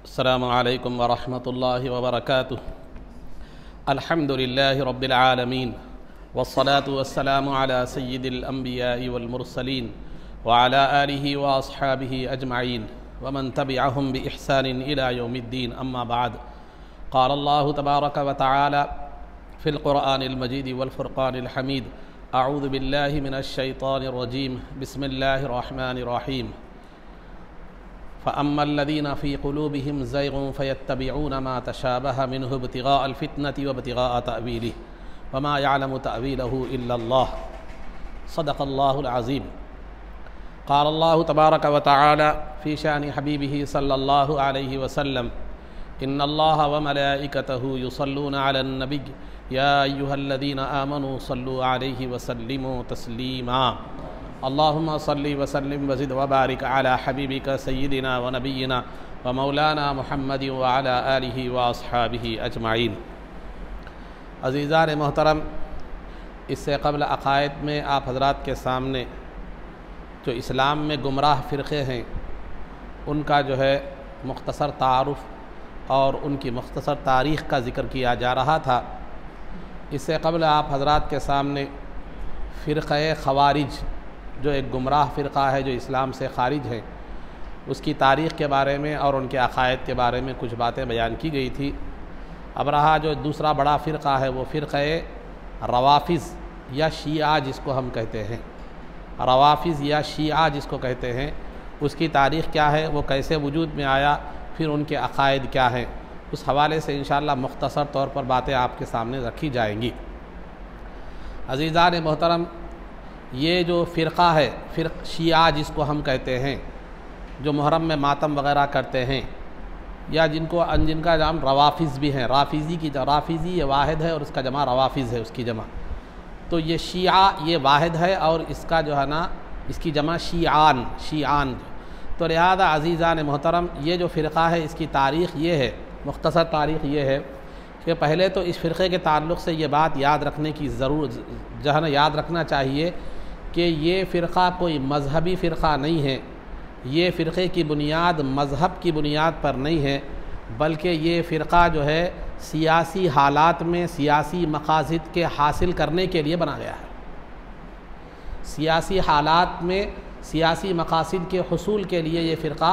अस्सलामु अलैकुम वरहमतुल्लाहि वबरकातुह। अल्हम्दुलिल्लाहि रब्बिल आलमीन वस्सलातु वस्सलामु अला सय्यिदिल अंबियाइ वल मुरसलीन व अला आलिहि व अस्हाबिहि अजमईन व मन तबिअहुम बि इहसानिन इला यौमिद्दीन, अम्मा बाद। क़ाल अल्लाहु तबारक व तआला फ़िल क़ुरआनिल मजीद वल फ़ुरक़ानिल हमीद। अऊज़ु बिल्लाहि मिनश शैतानिर रजीम। बिस्मिल्लाहिर रहमानिर रहीम। फ़अम्मल्लज़ीना फ़ी क़ुलूबिहिम ज़ैग़ुन फ़यत्तबिऊन मा तशाबह मिन्हु इब्तिग़ाअल फ़ित्नति व इब्तिग़ाअ तअवीलिहि व मा यअलमु तअवीलहु इल्लल्लाह। सदक़ल्लाहुल अज़ीम। क़ाल अल्लाहु तबारक व तआला फ़ी शानि हबीबिहि सल्लल्लाहु अलैहि वसल्लम, इन्नल्लाह व मलाइकतहु युसल्लूना अलन नबिय्य या अय्युहल्लज़ीना आमनू सल्लू अलैहि व सल्लिमू तस्लीमा। अल्लाहुम्मा सल्लि व सल्लिम व ज़िद व बारिक अला हबीबिका सय्यिदिना व नबिय्यिना व मौलाना मुहम्मदिन व अला आलिहि व अस्हाबिहि अजमईन। अज़ीज़ान मोहतरम, इससे क़ब्ल अक़ायद में आप हज़रात के सामने जो इस्लाम में गुमराह फ़िरक़े हैं उनका जो है मुख्तसर तारुफ़ और उनकी मुख्तसर तारीख़ का ज़िक्र किया जा रहा था। इससे क़ब्ल आप हज़रात के सामने फ़िरक़े ख़वारिज जो एक गुमराह फ़िरक़ा है जो इस्लाम से ख़ारिज है उसकी तारीख़ के बारे में और उनके अक़ायद के बारे में कुछ बातें बयान की गई थी। अब रहा जो दूसरा बड़ा फ़िरक़ा है वो फ़िरक़े रवाफ़िज़ या शिया जिसको हम कहते हैं, रवाफ़िज़ या शिया जिसको कहते हैं, उसकी तारीख़ क्या है, वो कैसे वजूद में आया, फिर उनके अक़ायद क्या हैं, उस हवाले से इंशाअल्लाह मुख्तसर तौर पर बातें आपके सामने रखी जाएंगी। अज़ीज़ान मोहतरम, ये जो फ़िरक़ा है शिया जिसको हम कहते हैं, जो मुहर्रम में मातम वग़ैरह करते हैं या जिनका नाम रवाफ़िज़ भी हैं, राफ़िज़ी ये वाहिद है और उसका जमा रवाफ़िज़ है, उसकी जमा। तो ये शिया ये वाहिद है और इसका जो है ना इसकी जमा शियान। तो लिहाज़ा अज़ीज़ान मोहतरम, ये जो फ़िरक़ा है इसकी तारीख़ ये है, मुख्तसर तारीख़ ये है कि पहले तो इस फ़िरक़े के ताल्लुक़ से ये बात याद रखने की जो है ना याद रखना चाहिए कि ये फ़िरक़ा कोई मज़हबी फ़िरक़ा नहीं है, ये फ़िरक़े की बुनियाद मज़हब की बुनियाद पर नहीं है, बल्कि ये फ़िरक़ा जो है सियासी हालात में सियासी मक़ासिद के हासिल करने के लिए बना गया है। सियासी हालात में सियासी मक़ासिद के हुसूल के लिए ये फ़िरक़ा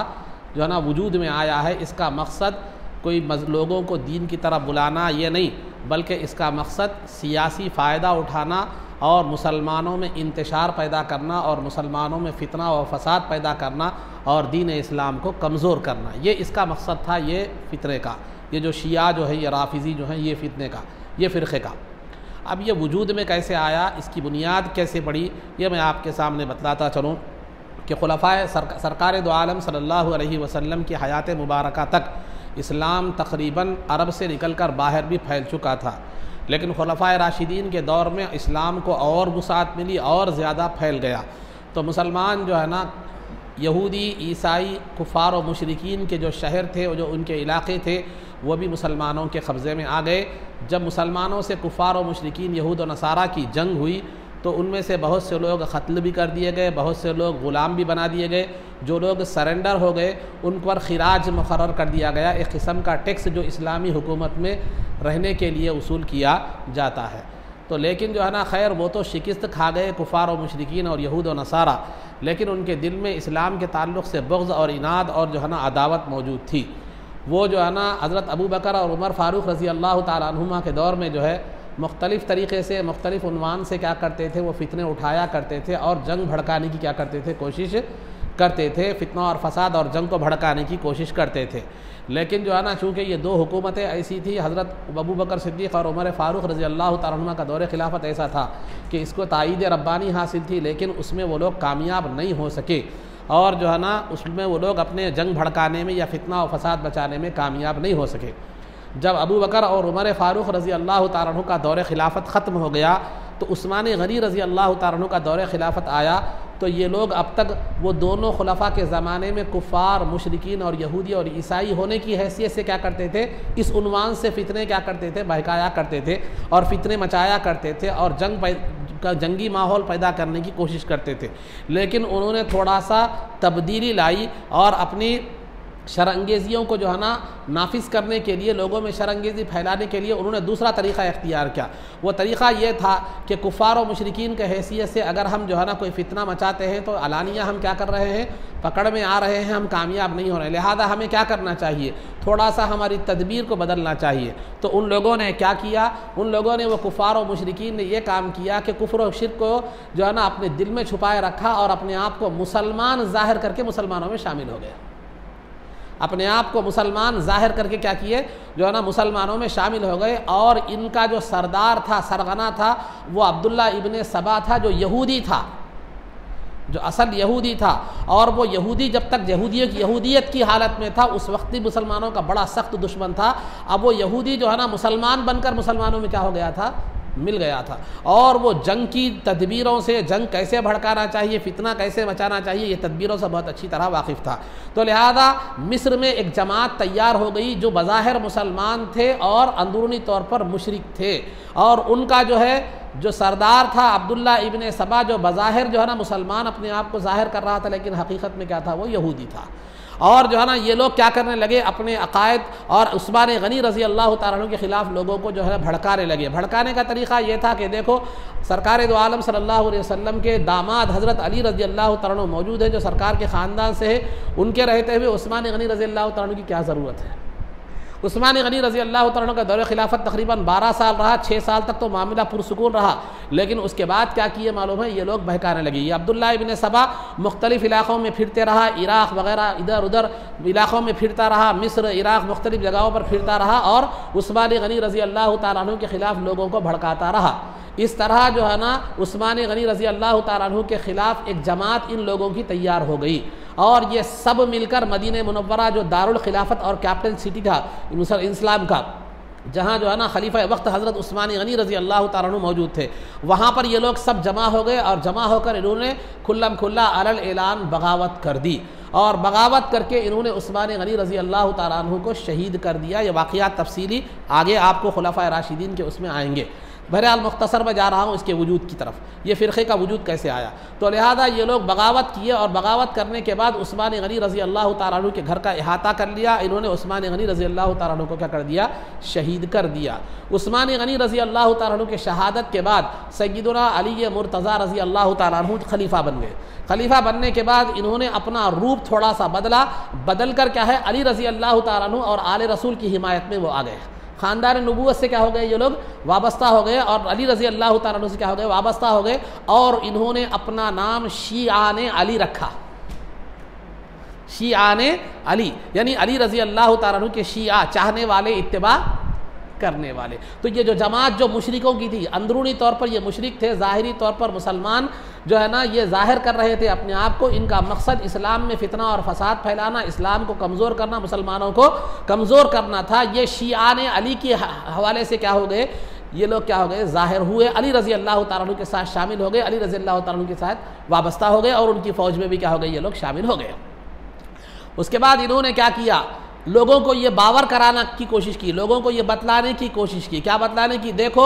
जो है ना वजूद में आया है। इसका मकसद कोई लोगों को दीन की तरफ बुलाना ये नहीं, बल्कि इसका मकसद सियासी फ़ायदा उठाना और मुसलमानों में इंतशार पैदा करना और मुसलमानों में फ़ितना और फ़साद पैदा करना और दीन इस्लाम को कमज़ोर करना, ये इसका मकसद था। ये फ़ितरे का, ये जो शिया जो है, ये राफ़िज़ी जो है, ये फ़ितने का, ये फ़िरक़े का। अब ये वजूद में कैसे आया, इसकी बुनियाद कैसे पड़ी, ये मैं आपके सामने बतलाता चलूँ कि खुलफ़ाए सरकार दो आलम सल्लल्लाहु अलैहि वसल्लम की हयात मुबारका तक इस्लाम तक़रीबन अरब से निकलकर बाहर भी फैल चुका था, लेकिन खुलफ़ाए राशिदीन के दौर में इस्लाम को और वुसाअत मिली और ज़्यादा फैल गया। तो मुसलमान जो है ना यहूदी ईसाई कुफ़ार व मुशरिकीन के जो शहर थे और जो उनके इलाक़े थे वो भी मुसलमानों के कब्ज़े में आ गए। जब मुसलमानों से कुफ़ार व मुशरिकीन यहूद व नसारा की जंग हुई तो उनमें से बहुत से लोग क़त्ल भी कर दिए गए, बहुत से लोग ग़ुलाम भी बना दिए गए। जो लोग सरेंडर हो गए उन पर खिराज मुक़र्रर कर दिया गया, एक किस्म का टैक्स जो इस्लामी हुकूमत में रहने के लिए वसूल किया जाता है। तो लेकिन जो है ना खैर वो तो शिकस्त खा गए कुफ़ार और मुशरिकीन और यहूद और नसारा, लेकिन उनके दिल में इस्लाम के ताल्लुक़ से बुग़्ज़ और इनाद और जो है ना अदावत मौजूद थी। वो जो है ना हज़रत अबू बकर और उमर फ़ारूक़ रज़ी अल्लाह ताला अन्हुमा के दौर में जो है मुख्तलिफ़ तरीक़े से मुख्तलिफ़ उन्वान से क्या करते थे, वो फ़ितने उठाया करते थे और जंग भड़काने की क्या करते थे, कोशिश करते थे, फ़ितना और फ़साद और जंग को भड़काने की कोशिश करते थे। लेकिन जो है ना चूँकि ये दो हुकूमतें ऐसी थी, हज़रत अबू बकर सिद्दीक़ और उमर फ़ारूक़ रज़ी अल्लाह तआला अन्हुमा का दौर खिलाफत ऐसा था कि इसको ताईद रब्बानी हासिल थी, लेकिन उसमें वो लोग कामयाब नहीं हो सके और जो है ना उसमें वो लोग अपने जंग भड़काने में या फ़ितना और फ़साद बचाने में कामयाब नहीं हो सके। जब अबू बकर और उमर फ़ारूक़ रज़ी अल्लाह तआला अन्हु का दौर खिलाफत ख़त्म हो गया तो उस्मान गनी रज़ी अल्लाह तआला अन्हु का दौर खिलाफत आया। तो ये लोग अब तक वो दोनों खुलफ़ा के ज़माने में कुफ़ार मुशरिकीन और यहूदी और ईसाई होने की हैसियत से क्या करते थे, इस उन्वान से फ़ितने क्या करते थे, बहकाया करते थे और फ़ितने मचाया करते थे और जंगी माहौल पैदा करने की कोशिश करते थे। लेकिन उन्होंने थोड़ा सा तब्दीली लाई और अपनी शरअंगेज़ियों को जो है ना नाफिज करने के लिए, लोगों में शरअंगेज़ी फैलाने के लिए उन्होंने दूसरा तरीक़ा इख्तियार किया। वो तरीक़ा ये था कि कुफ़ार और मुशरिकीन के हैसियत से अगर हम जो है ना कोई फितना मचाते हैं तो अलानिया हम क्या कर रहे हैं, पकड़ में आ रहे हैं, हम कामयाब नहीं हो रहे, लिहाजा हमें क्या करना चाहिए, थोड़ा सा हमारी तदबीर को बदलना चाहिए। तो उन लोगों ने क्या किया, उन लोगों ने, वो कुफ़ार और मुशरिकीन ने ये काम किया कि कुफ्र और शिर्क को जो है ना अपने दिल में छुपाए रखा और अपने आप को मुसलमान ज़ाहिर करके मुसलमानों में शामिल हो गए। अपने आप को मुसलमान ज़ाहिर करके क्या किए, जो है ना मुसलमानों में शामिल हो गए। और इनका जो सरदार था, सरगना था, वो अब्दुल्ला इब्ने सबा था, जो यहूदी था, जो असल यहूदी था। और वो यहूदी जब तक यहूदियत की हालत में था उस वक्त ही मुसलमानों का बड़ा सख्त दुश्मन था। अब वो यहूदी जो है ना मुसलमान बनकर मुसलमानों में क्या हो गया था, मिल गया था। और वो जंग की तदबीरों से, जंग कैसे भड़काना चाहिए, फितना कैसे मचाना चाहिए, ये तदबीरों से बहुत अच्छी तरह वाकिफ़ था। तो लिहाजा मिस्र में एक जमात तैयार हो गई जो बज़ाहिर मुसलमान थे और अंदरूनी तौर पर मुशरिक थे। और उनका जो है जो सरदार था अब्दुल्ला इब्ने सबा, जो बज़ाहिर जो है ना मुसलमान अपने आप को ज़ाहिर कर रहा था, लेकिन हकीकत में क्या था, वो यहूदी था। और जो है ना ये लोग क्या करने लगे, अपने अकायद और उस्मान गनी रज़ी अल्लाह तआला अन्हु के ख़िलाफ़ लोगों को जो है भड़काने लगे। भड़काने का तरीक़ा ये था कि देखो, सरकार दो आलम सल्लल्लाहु अलैहि वसल्लम के दामाद हज़रत अली रज़ी अल्लाह तआला अन्हु मौजूद हैं, जो सरकार के ख़ानदान से है। उनके रहते हुए उस्मान गनी रज़ी अल्लाह तआला अन्हु की क्या ज़रूरत है। उस्मान गनी रज़ी अल्लाह तआला अन्हु का दौर खिलाफत तकरीबन 12 साल रहा। 6 साल तक तो मामला पुरसुकून रहा, लेकिन उसके बाद क्या किए मालूम है, ये लोग बहकाने लगे। ये अब्दुल्ला इब्ने सबा मुख्तलिफ इलाक़ों में फिरते रहा, इराक़ वगैरह इधर उधर इलाक़ों में फिरता रहा, मिस्र इराक़ मुख्तलिफ जगहों पर फिरता रहा और उस्मान गनी रज़ी अल्लाह तआला अन्हु के ख़िलाफ़ लोगों को भड़काता रहा। इस तरह जो है ना उस्मान गनी रज़ी अल्लाह तआला अन्हु के ख़िलाफ़ एक जमात इन लोगों की तैयार हो गई। और ये सब मिलकर मदीने मुनव्वरा, जो दारुल खिलाफत और कैपिटल सिटी था इस्लाम का, जहाँ जो है ना खलीफा वक्त हज़रत उस्मान गनी रज़ी अल्लाह तआला अन्हु मौजूद थे, वहाँ पर ये लोग सब जमा हो गए। और जमा होकर इन्होंने खुल्लम खुल्ला अलल ऐलान बगावत कर दी। और बगावत करके इन्होंने उस्मान गनी रज़ी अल्लाह तआला अन्हु को शहीद कर दिया। ये वाक़ियात तफसीली आगे आपको खुलफ़ाए राशिदीन के उसमें आएंगे। बहरहाल मुख्तसर में जा रहा हूँ इसके वजूद की तरफ, ये फ़िरक़े का वजूद कैसे आया। तो लिहाजा ये लोग बगावत किए और बगावत करने के बाद उस्मान गनी रज़ी अल्लाह तआला अन्हु के घर का अहाता कर लिया। इन्होंने उस्मान गनी रज़ी अल्लाह तआला अन्हु को क्या कर दिया, शहीद कर दिया। उस्मान गनी रज़ी अल्लाह तआला अन्हु के शहादत के बाद सय्यदुना अली मुर्तज़ा रज़ी अल्लाह तआला अन्हु खलीफा बन गए। खलीफा बनने के बाद इन्होंने अपना रूप थोड़ा सा बदल कर क्या है, अली रज़ी अल्लाह तआला अन्हु और आले रसूल की हिमायत में वो आ गए। ख़ानदान नबूवत से क्या हो गए, ये लोग वाबस्ता हो गए और अली रज़ी अल्लाह तआला अन्हु से क्या हो गए, वाबस्ता हो गए। और इन्होंने अपना नाम शिआने अली रखा। शिआने अली यानी अली रज़ी अल्लाह तआला अन्हु के शिया, चाहने वाले, इत्तिबा करने वाले। तो ये जो जमात जो मुशरिकों की थी, अंदरूनी तौर पर ये मुशरिक थे, ज़ाहिरी तौर पर मुसलमान जो है ना ये ज़ाहिर कर रहे थे अपने आप को। इनका मकसद इस्लाम में फितना और फसाद फैलाना, इस्लाम को कमज़ोर करना, मुसलमानों को कमज़ोर करना था। ये शिआने अली के हवाले से क्या हो गए, ये लोग क्या हो गए, ज़ाहिर हुए, अली रज़ी अल्लाह तआला अन्हु के साथ शामिल हो गए, अली रज़ी अल्लाह तआला अन्हु के साथ वाबस्ता हो गए और उनकी फ़ौज में भी क्या हो गए, ये लोग शामिल हो गए। उसके बाद इन्होंने क्या किया, लोगों को ये बावर कराना की कोशिश की, लोगों को ये बतलाने की कोशिश की। क्या बतलाने की, देखो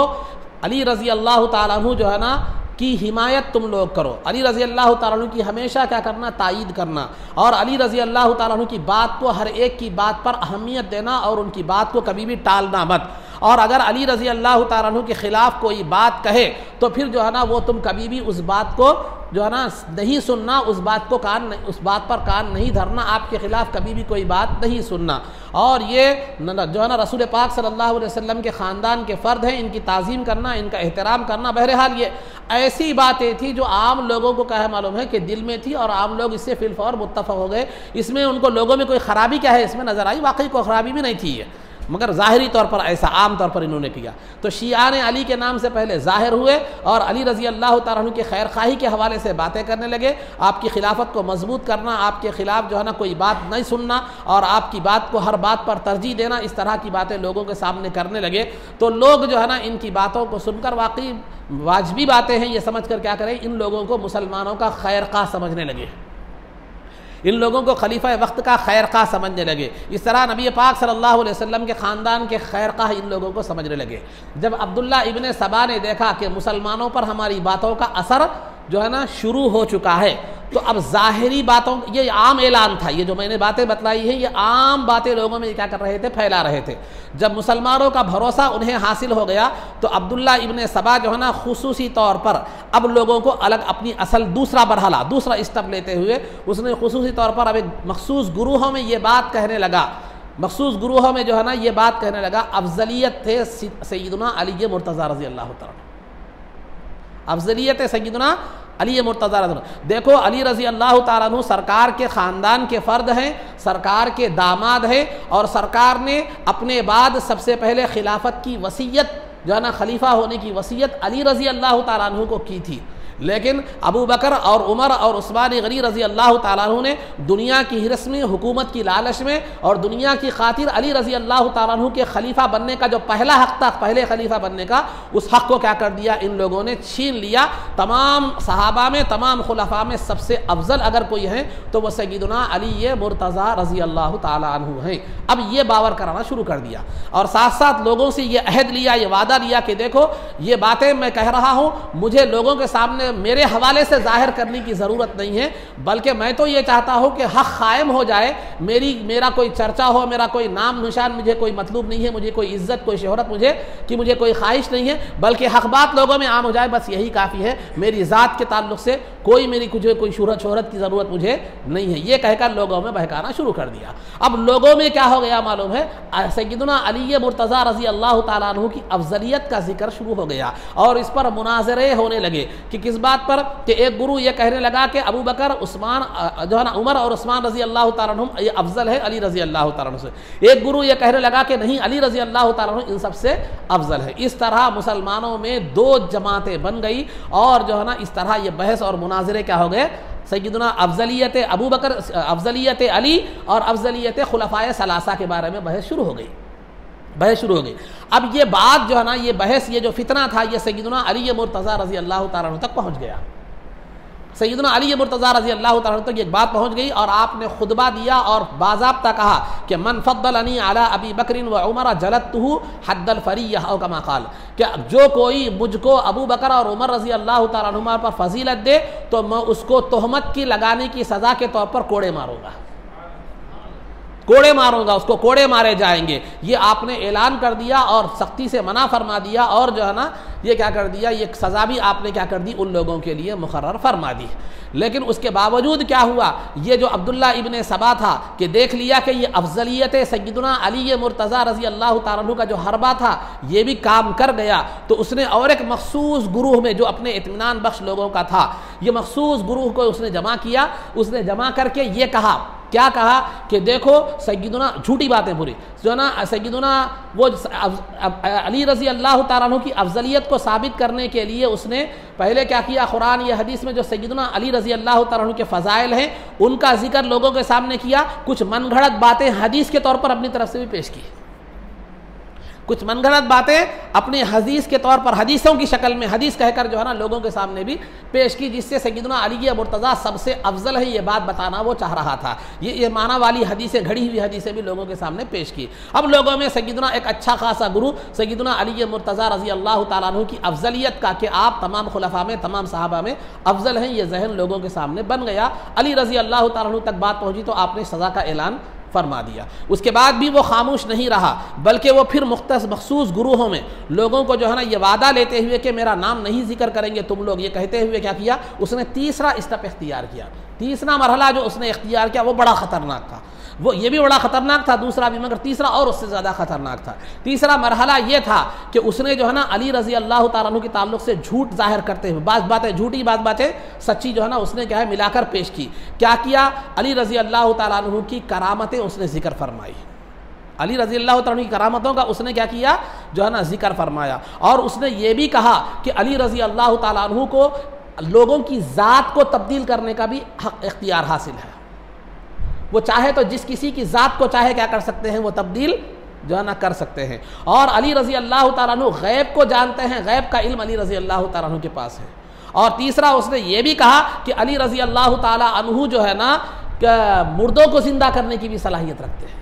अली रज़ी अल्लाह तआला अन्हु जो है ना की हिमायत तुम लोग करो, अली रज़ी अल्लाह तआला अन्हु की हमेशा क्या करना, तायीद करना। और अली रज़ी अल्लाह तआला अन्हु की बात को, हर एक की बात पर अहमियत देना और उनकी बात को कभी भी टालना मत। और अगर अली रज़ी अल्लाह तआला अन्हु के ख़िलाफ़ कोई बात कहे तो फिर जो है ना वो तुम कभी भी उस बात को जो है ना नहीं सुनना, उस बात पर कान नहीं धरना, आपके ख़िलाफ़ कभी भी कोई बात नहीं सुनना। और ये जो है ना रसूल पाक सल्लल्लाहु अलैहि वसल्लम के ख़ानदान के फ़र्द हैं, इनकी ताज़ीम करना, इनका एहतराम करना। बहरहाल ये ऐसी बातें थी जो आम लोगों को क्या है मालूम है कि दिल में थी और आम लोग इससे फिलफौर मुत्तफ़क़ हो गए। इसमें उनको लोगों में कोई ख़राबी क्या है इसमें नज़र आई, वाकई कोई ख़राबी भी नहीं थी ये, मगर ज़ाहिरी तौर पर ऐसा आम तौर पर इन्होंने किया। तो शियाने अली के नाम से पहले ज़ाहिर हुए और अली रज़ी अल्लाह तआला अन्हु के खैर खाही के हवाले से बातें करने लगे, आपकी खिलाफत को मजबूत करना, आपके ख़िलाफ़ जो है ना कोई बात नहीं सुनना और आपकी बात को हर बात पर तरजीह देना, इस तरह की बातें लोगों के सामने करने लगे। तो लोग जो है ना इनकी बातों को सुनकर वाकई वाजिबी बातें हैं ये समझ कर क्या करें, इन लोगों को मुसलमानों का खैर खा समझने लगे, इन लोगों को खलीफा वक्त का खैर खा समझने लगे। इस तरह नबी पाक सल्लल्लाहु अलैहि वसल्लम के ख़ानदान के खैर खा इन लोगों को समझने लगे। जब अब्दुल्ला इब्ने सबा ने देखा कि मुसलमानों पर हमारी बातों का असर जो है ना शुरू हो चुका है, तो अब ज़ाहिरी बातों, ये आम ऐलान था, ये जो मैंने बातें बतलाई हैं ये आम बातें लोगों में क्या कर रहे थे, फैला रहे थे। जब मुसलमानों का भरोसा उन्हें हासिल हो गया तो अब्दुल्ला इब्ने सबा जो है ना खुसूसी तौर पर अब लोगों को अलग अपनी असल दूसरा मरहला, दूसरा स्टेप लेते हुए उसने खुसूसी तौर पर अब एक मखसूस गुरूहों में ये बात कहने लगा, मखसूस गुरूहों में जो है ना ये बात कहने लगा, अफजलियत थे सैयदना अली मुर्तज़ा रज़ी अल्लाह तआला, अफजलियत सैयदना अली मुर्तज़ा रज़ी अल्लाह। देखो अली रज़ी अल्लाह तआला अन्हु सरकार के ख़ानदान के फ़र्द हैं, सरकार के दामाद हैं, और सरकार ने अपने बाद सबसे पहले खिलाफत की वसीयत जो है ना खलीफा होने की वसीयत अली रज़ी अल्लाह तआला अन्हु को की थी। लेकिन अबू बकर और उमर और उस्मान गनी रज़ी अल्लाह तआला अन्हु ने दुनिया की हिरस में, हुकूमत की लालच में और दुनिया की खातिर अली रज़ी अल्लाह तआला अन्हु के खलीफा बनने का जो पहला हक़ था, पहले खलीफा बनने का, उस हक़ को क्या कर दिया, इन लोगों ने छीन लिया। तमाम सहाबा में, तमाम खुलफा में सबसे अफजल अगर कोई है तो वह सय्यदना अली मुर्तज़ा रज़ी अल्लाह तआला अन्हु हैं। अब ये बावर कराना शुरू कर दिया और साथ साथ लोगों से ये अहद लिया, ये वादा लिया कि देखो ये बातें मैं कह रहा हूँ, मुझे लोगों के सामने मेरे हवाले से जाहिर करने की ज़रूरत नहीं है, बल्कि मैं तो ये चाहता हूँ कि हक़ कायम हो जाए, मेरा कोई चर्चा हो, मेरा कोई नाम निशान मुझे कोई मतलब नहीं है, मुझे कोई इज़्ज़त, कोई शोहरत मुझे कोई ख्वाहिश नहीं है, बल्कि हक़ बात लोगों में आम हो जाए, बस यही काफ़ी है। मेरी ज़ात के ताल्लुक़ से कोई शोहरत की ज़रूरत मुझे नहीं है, ये कहकर लोगों में बहकाना शुरू कर दिया। अब लोगों में क्या हो गया मालूम है, सय्यदना अली मुर्तज़ा रज़ी अल्लाह तआला अन्हु की अफजलियत का जिक्र शुरू हो गया और इस पर मुनाज़रे होने लगे कि किस बात पर, कि एक गुरु ये कहने लगा कि अबू बकर, उस्मान जो है ना, उमर और उस्मान रज़ी अल्लाह तआला अन्हुम ये अफजल है अली रज़ी अल्लाह तआला अन्हु से। एक गुरु ये कहने लगा कि नहीं, अली रज़ी अल्लाह तआला अन्हु इन सबसे अफजल है। इस तरह मुसलमानों में दो जमातें बन गई और जो है ना इस तरह ये बहस और मुनाज़रे क्या हो गए, सय्यदना अफजलियत अबू बकर, अफजलियत अली और अफजलियत खुलफाए सलासा के बारे में बहस शुरू हो गई। अब ये बात जो है ना, ये बहस, ये जो फितना था, ये सय्यदना अली मुर्तज़ा रज़ी अल्लाह तआला अन्हु तक पहुँच गया। सय्यदना अली मुर्तज़ा रज़ी अल्लाह तआला तक एक बात पहुँच गई और आपने खुतबा दिया और बाज़ाब्ता कहा कि मन फ़द्दलनी अला अबी बकरिन व उमर जलतहु हद्दल फरिय्यह औ कमा क़ाल, कि जो कोई मुझको अबू बकर और उमर रज़ी अल्लाह तआला अन्हुमा पर फजीलत दे तो मैं उसको तोहमत की लगाने की सज़ा के तौर पर कोड़े मारूंगा, उसको कोड़े मारे जाएंगे। ये आपने ऐलान कर दिया और सख्ती से मना फरमा दिया और जो है ना ये क्या कर दिया, ये सज़ा भी आपने क्या कर दी, उन लोगों के लिए मुकर्रर फरमा दी। लेकिन उसके बावजूद क्या हुआ, ये जो अब्दुल्ला इब्ने सबा था कि देख लिया कि ये अफजलियत सय्यदना अली मुर्तज़ा रज़ी अल्लाह तआला अन्हु का जो हरबा था ये भी काम कर गया, तो उसने और एक मखसूस गुरूह में जो अपने इत्मीनान बख्श लोगों का था, ये मखसूस गुरूह को उसने जमा किया। उसने जमा करके ये कहा, क्या कहा कि देखो सय्यदना, झूठी बातें पूरी जो ना, सय्यदना वो अली रज़ी अल्लाह तआला अन्हु की अफजलियत को साबित करने के लिए उसने पहले क्या किया, कुरान या हदीस में जो सय्यदना अली रज़ी अल्लाह तआला अन्हु के फ़ज़ाइल हैं उनका जिक्र लोगों के सामने किया। कुछ मनगढ़ंत बातें हदीस के तौर पर अपनी तरफ से भी पेश की, कुछ मनगढ़ंत बातें अपने हदीस के तौर पर, हदीसों की शक्ल में हदीस कहकर जो है ना लोगों के सामने भी पेश की, जिससे सय्यदना अली मुर्तज़ा सबसे अफजल है ये बात बताना वो चाह रहा था। ये माना वाली हदीसें, घड़ी हुई हदीसें भी लोगों के सामने पेश की। अब लोगों में सय्यदना एक अच्छा खासा गुरु सय्यदना अली मुर्तज़ा रज़ी अल्लाह तआला अन्हु की अफजलियत का, कि आप तमाम खुलफा में, तमाम सहाबा में अफजल हैं, ये जहन लोगों के सामने बन गया। अली रज़ी अल्लाह तआला अन्हु तक बात पहुँची तो आपने सज़ा का ऐलान फरमा दिया। उसके बाद भी वो खामोश नहीं रहा, बल्कि वो फिर मखसूस गुरूहों में लोगों को जो है ना ये वादा लेते हुए कि मेरा नाम नहीं जिक्र करेंगे तुम लोग, ये कहते हुए क्या किया, उसने तीसरा स्टेप इख्तियार किया। तीसरा मरहला जो उसने इख्तियार किया वो बड़ा ख़तरनाक था, वो ये भी बड़ा ख़तरनाक था, दूसरा भी, मगर तीसरा और उससे ज़्यादा ख़तरनाक था। तीसरा मरहला ये था कि उसने जो है ना अली रज़ी अल्लाह तआला अन्हु के ताल्लुक़ से झूठ ज़ाहिर करते हुए, बात बातें झूठी, बात बातें सच्ची जो है ना उसने क्या है मिलाकर पेश की। क्या किया, अली रज़ी अल्लाह तआला अन्हु की करामतें उसने ज़िक्र फरमाई। अली रज़ी अल्लाह तआला अन्हु की करामतों का उसने क्या किया, जो है ना ज़िक्र फरमाया। और उसने ये भी कहा कि अली रज़ी अल्लाह तआला अन्हु को लोगों की ज़ात को तब्दील करने का भी हक़ इख्तियार हासिल है। वो चाहे तो जिस किसी की ज़ात को चाहे क्या कर सकते हैं, वो तब्दील जो है ना कर सकते हैं। और अली रज़ी अल्लाह तआला अन्हु गैब को जानते हैं, गैब का इल्म अली रज़ी अल्लाह तआला अन्हु के पास है। और तीसरा उसने ये भी कहा कि अली रज़ी अल्लाह तआला अन्हु जो है ना मुर्दों को जिंदा करने की भी सलाहियत रखते हैं।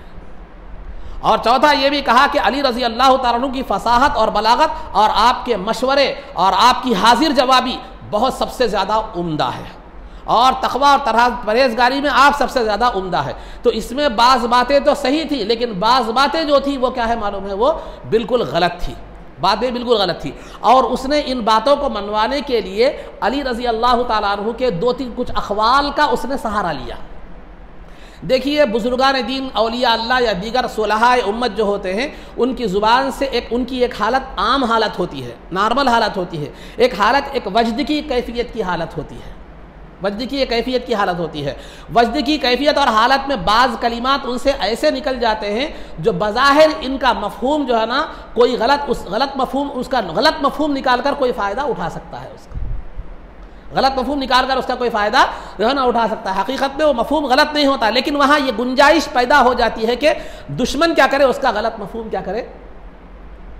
और चौथा ये भी कहा कि अली रज़ी अल्लाह तआला अन्हु की फसाहत और बलागत और आपके मशवरे और आपकी हाजिर जवाबी बहुत सबसे ज़्यादा उम्दा है। और तक़वा और परहेज़गारी में आप सबसे ज़्यादा उम्दा है। तो इसमें बाज़ बातें तो सही थी, लेकिन बाज़ बातें जो थी वो क्या है मालूम है, वो बिल्कुल गलत थी, बातें बिल्कुल गलत थी। और उसने इन बातों को मनवाने के लिए अली रज़ी अल्लाह ताला अन्हु के 2-3 कुछ अख़वाल का उसने सहारा लिया। देखिए बुजुर्गान दीन, औलिया अल्लाह या दीगर सुलहाए उम्मत जो होते हैं, उनकी ज़ुबान से उनकी एक हालत आम हालत होती है, नॉर्मल हालत होती है, एक हालत एक वजद की कैफियत की हालत होती है, वजद की एक कैफियत की हालत होती है। वजद की कैफियत और हालत में बाज़ कलिमात उनसे ऐसे निकल जाते हैं जो बज़ाहिर इनका मफ़हूम जो है ना, कोई गलत मफ़हूम निकाल कर कोई फ़ायदा उठा सकता है, उसका गलत मफ़हूम निकाल कर उसका कोई फ़ायदा जो है ना उठा सकता है। हकीकत में वो मफ़हूम गलत नहीं होता, लेकिन वहाँ ये गुंजाइश पैदा हो जाती है कि दुश्मन क्या करे, उसका गलत मफ़हूम क्या करे,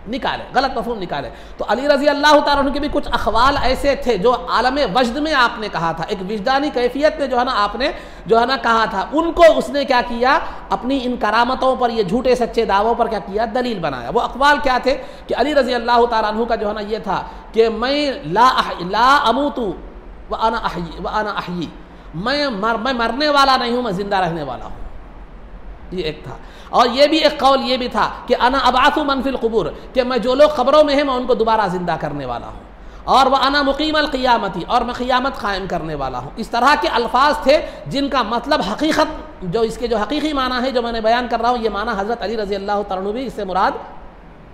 निकाले, गलत मफ़हूम निकाले। तो अली रज़ी अल्लाह ताला अन्हु के भी कुछ अख़वाल ऐसे थे जो आलम वजद में आपने कहा था, एक विजदानी कैफियत में जो है ना आपने जो है ना कहा था, उनको उसने क्या किया, अपनी इन करामतों पर, ये झूठे सच्चे दावों पर क्या किया, दलील बनाया। वो अक़वाल क्या थे कि अली रज़ी अल्लाह ताला अन्हु का जो है ना ये था कि मैं ला अमूतु व अना अहयी, मैं मरने वाला नहीं हूँ, मैं ज़िंदा रहने वाला हूँ, ये एक था। और ये भी एक कौल ये भी था कि अना अबासु मन फिल क़ुबूर, कि मैं जो लोग क़ब्रों में हैं मैं उनको दोबारा ज़िंदा करने वाला हूँ। और वह अना मुक़ीमल क़ियामती, और मैं क़ियामत कायम करने वाला हूँ। इस तरह के अल्फाज थे जिनका मतलब हकीकत, जो इसके जो हकीकी माना है जो मैंने बयान कर रहा हूँ, ये माना हज़रत अली रज़ी अल्लाह तआला अन्हु भी इससे मुराद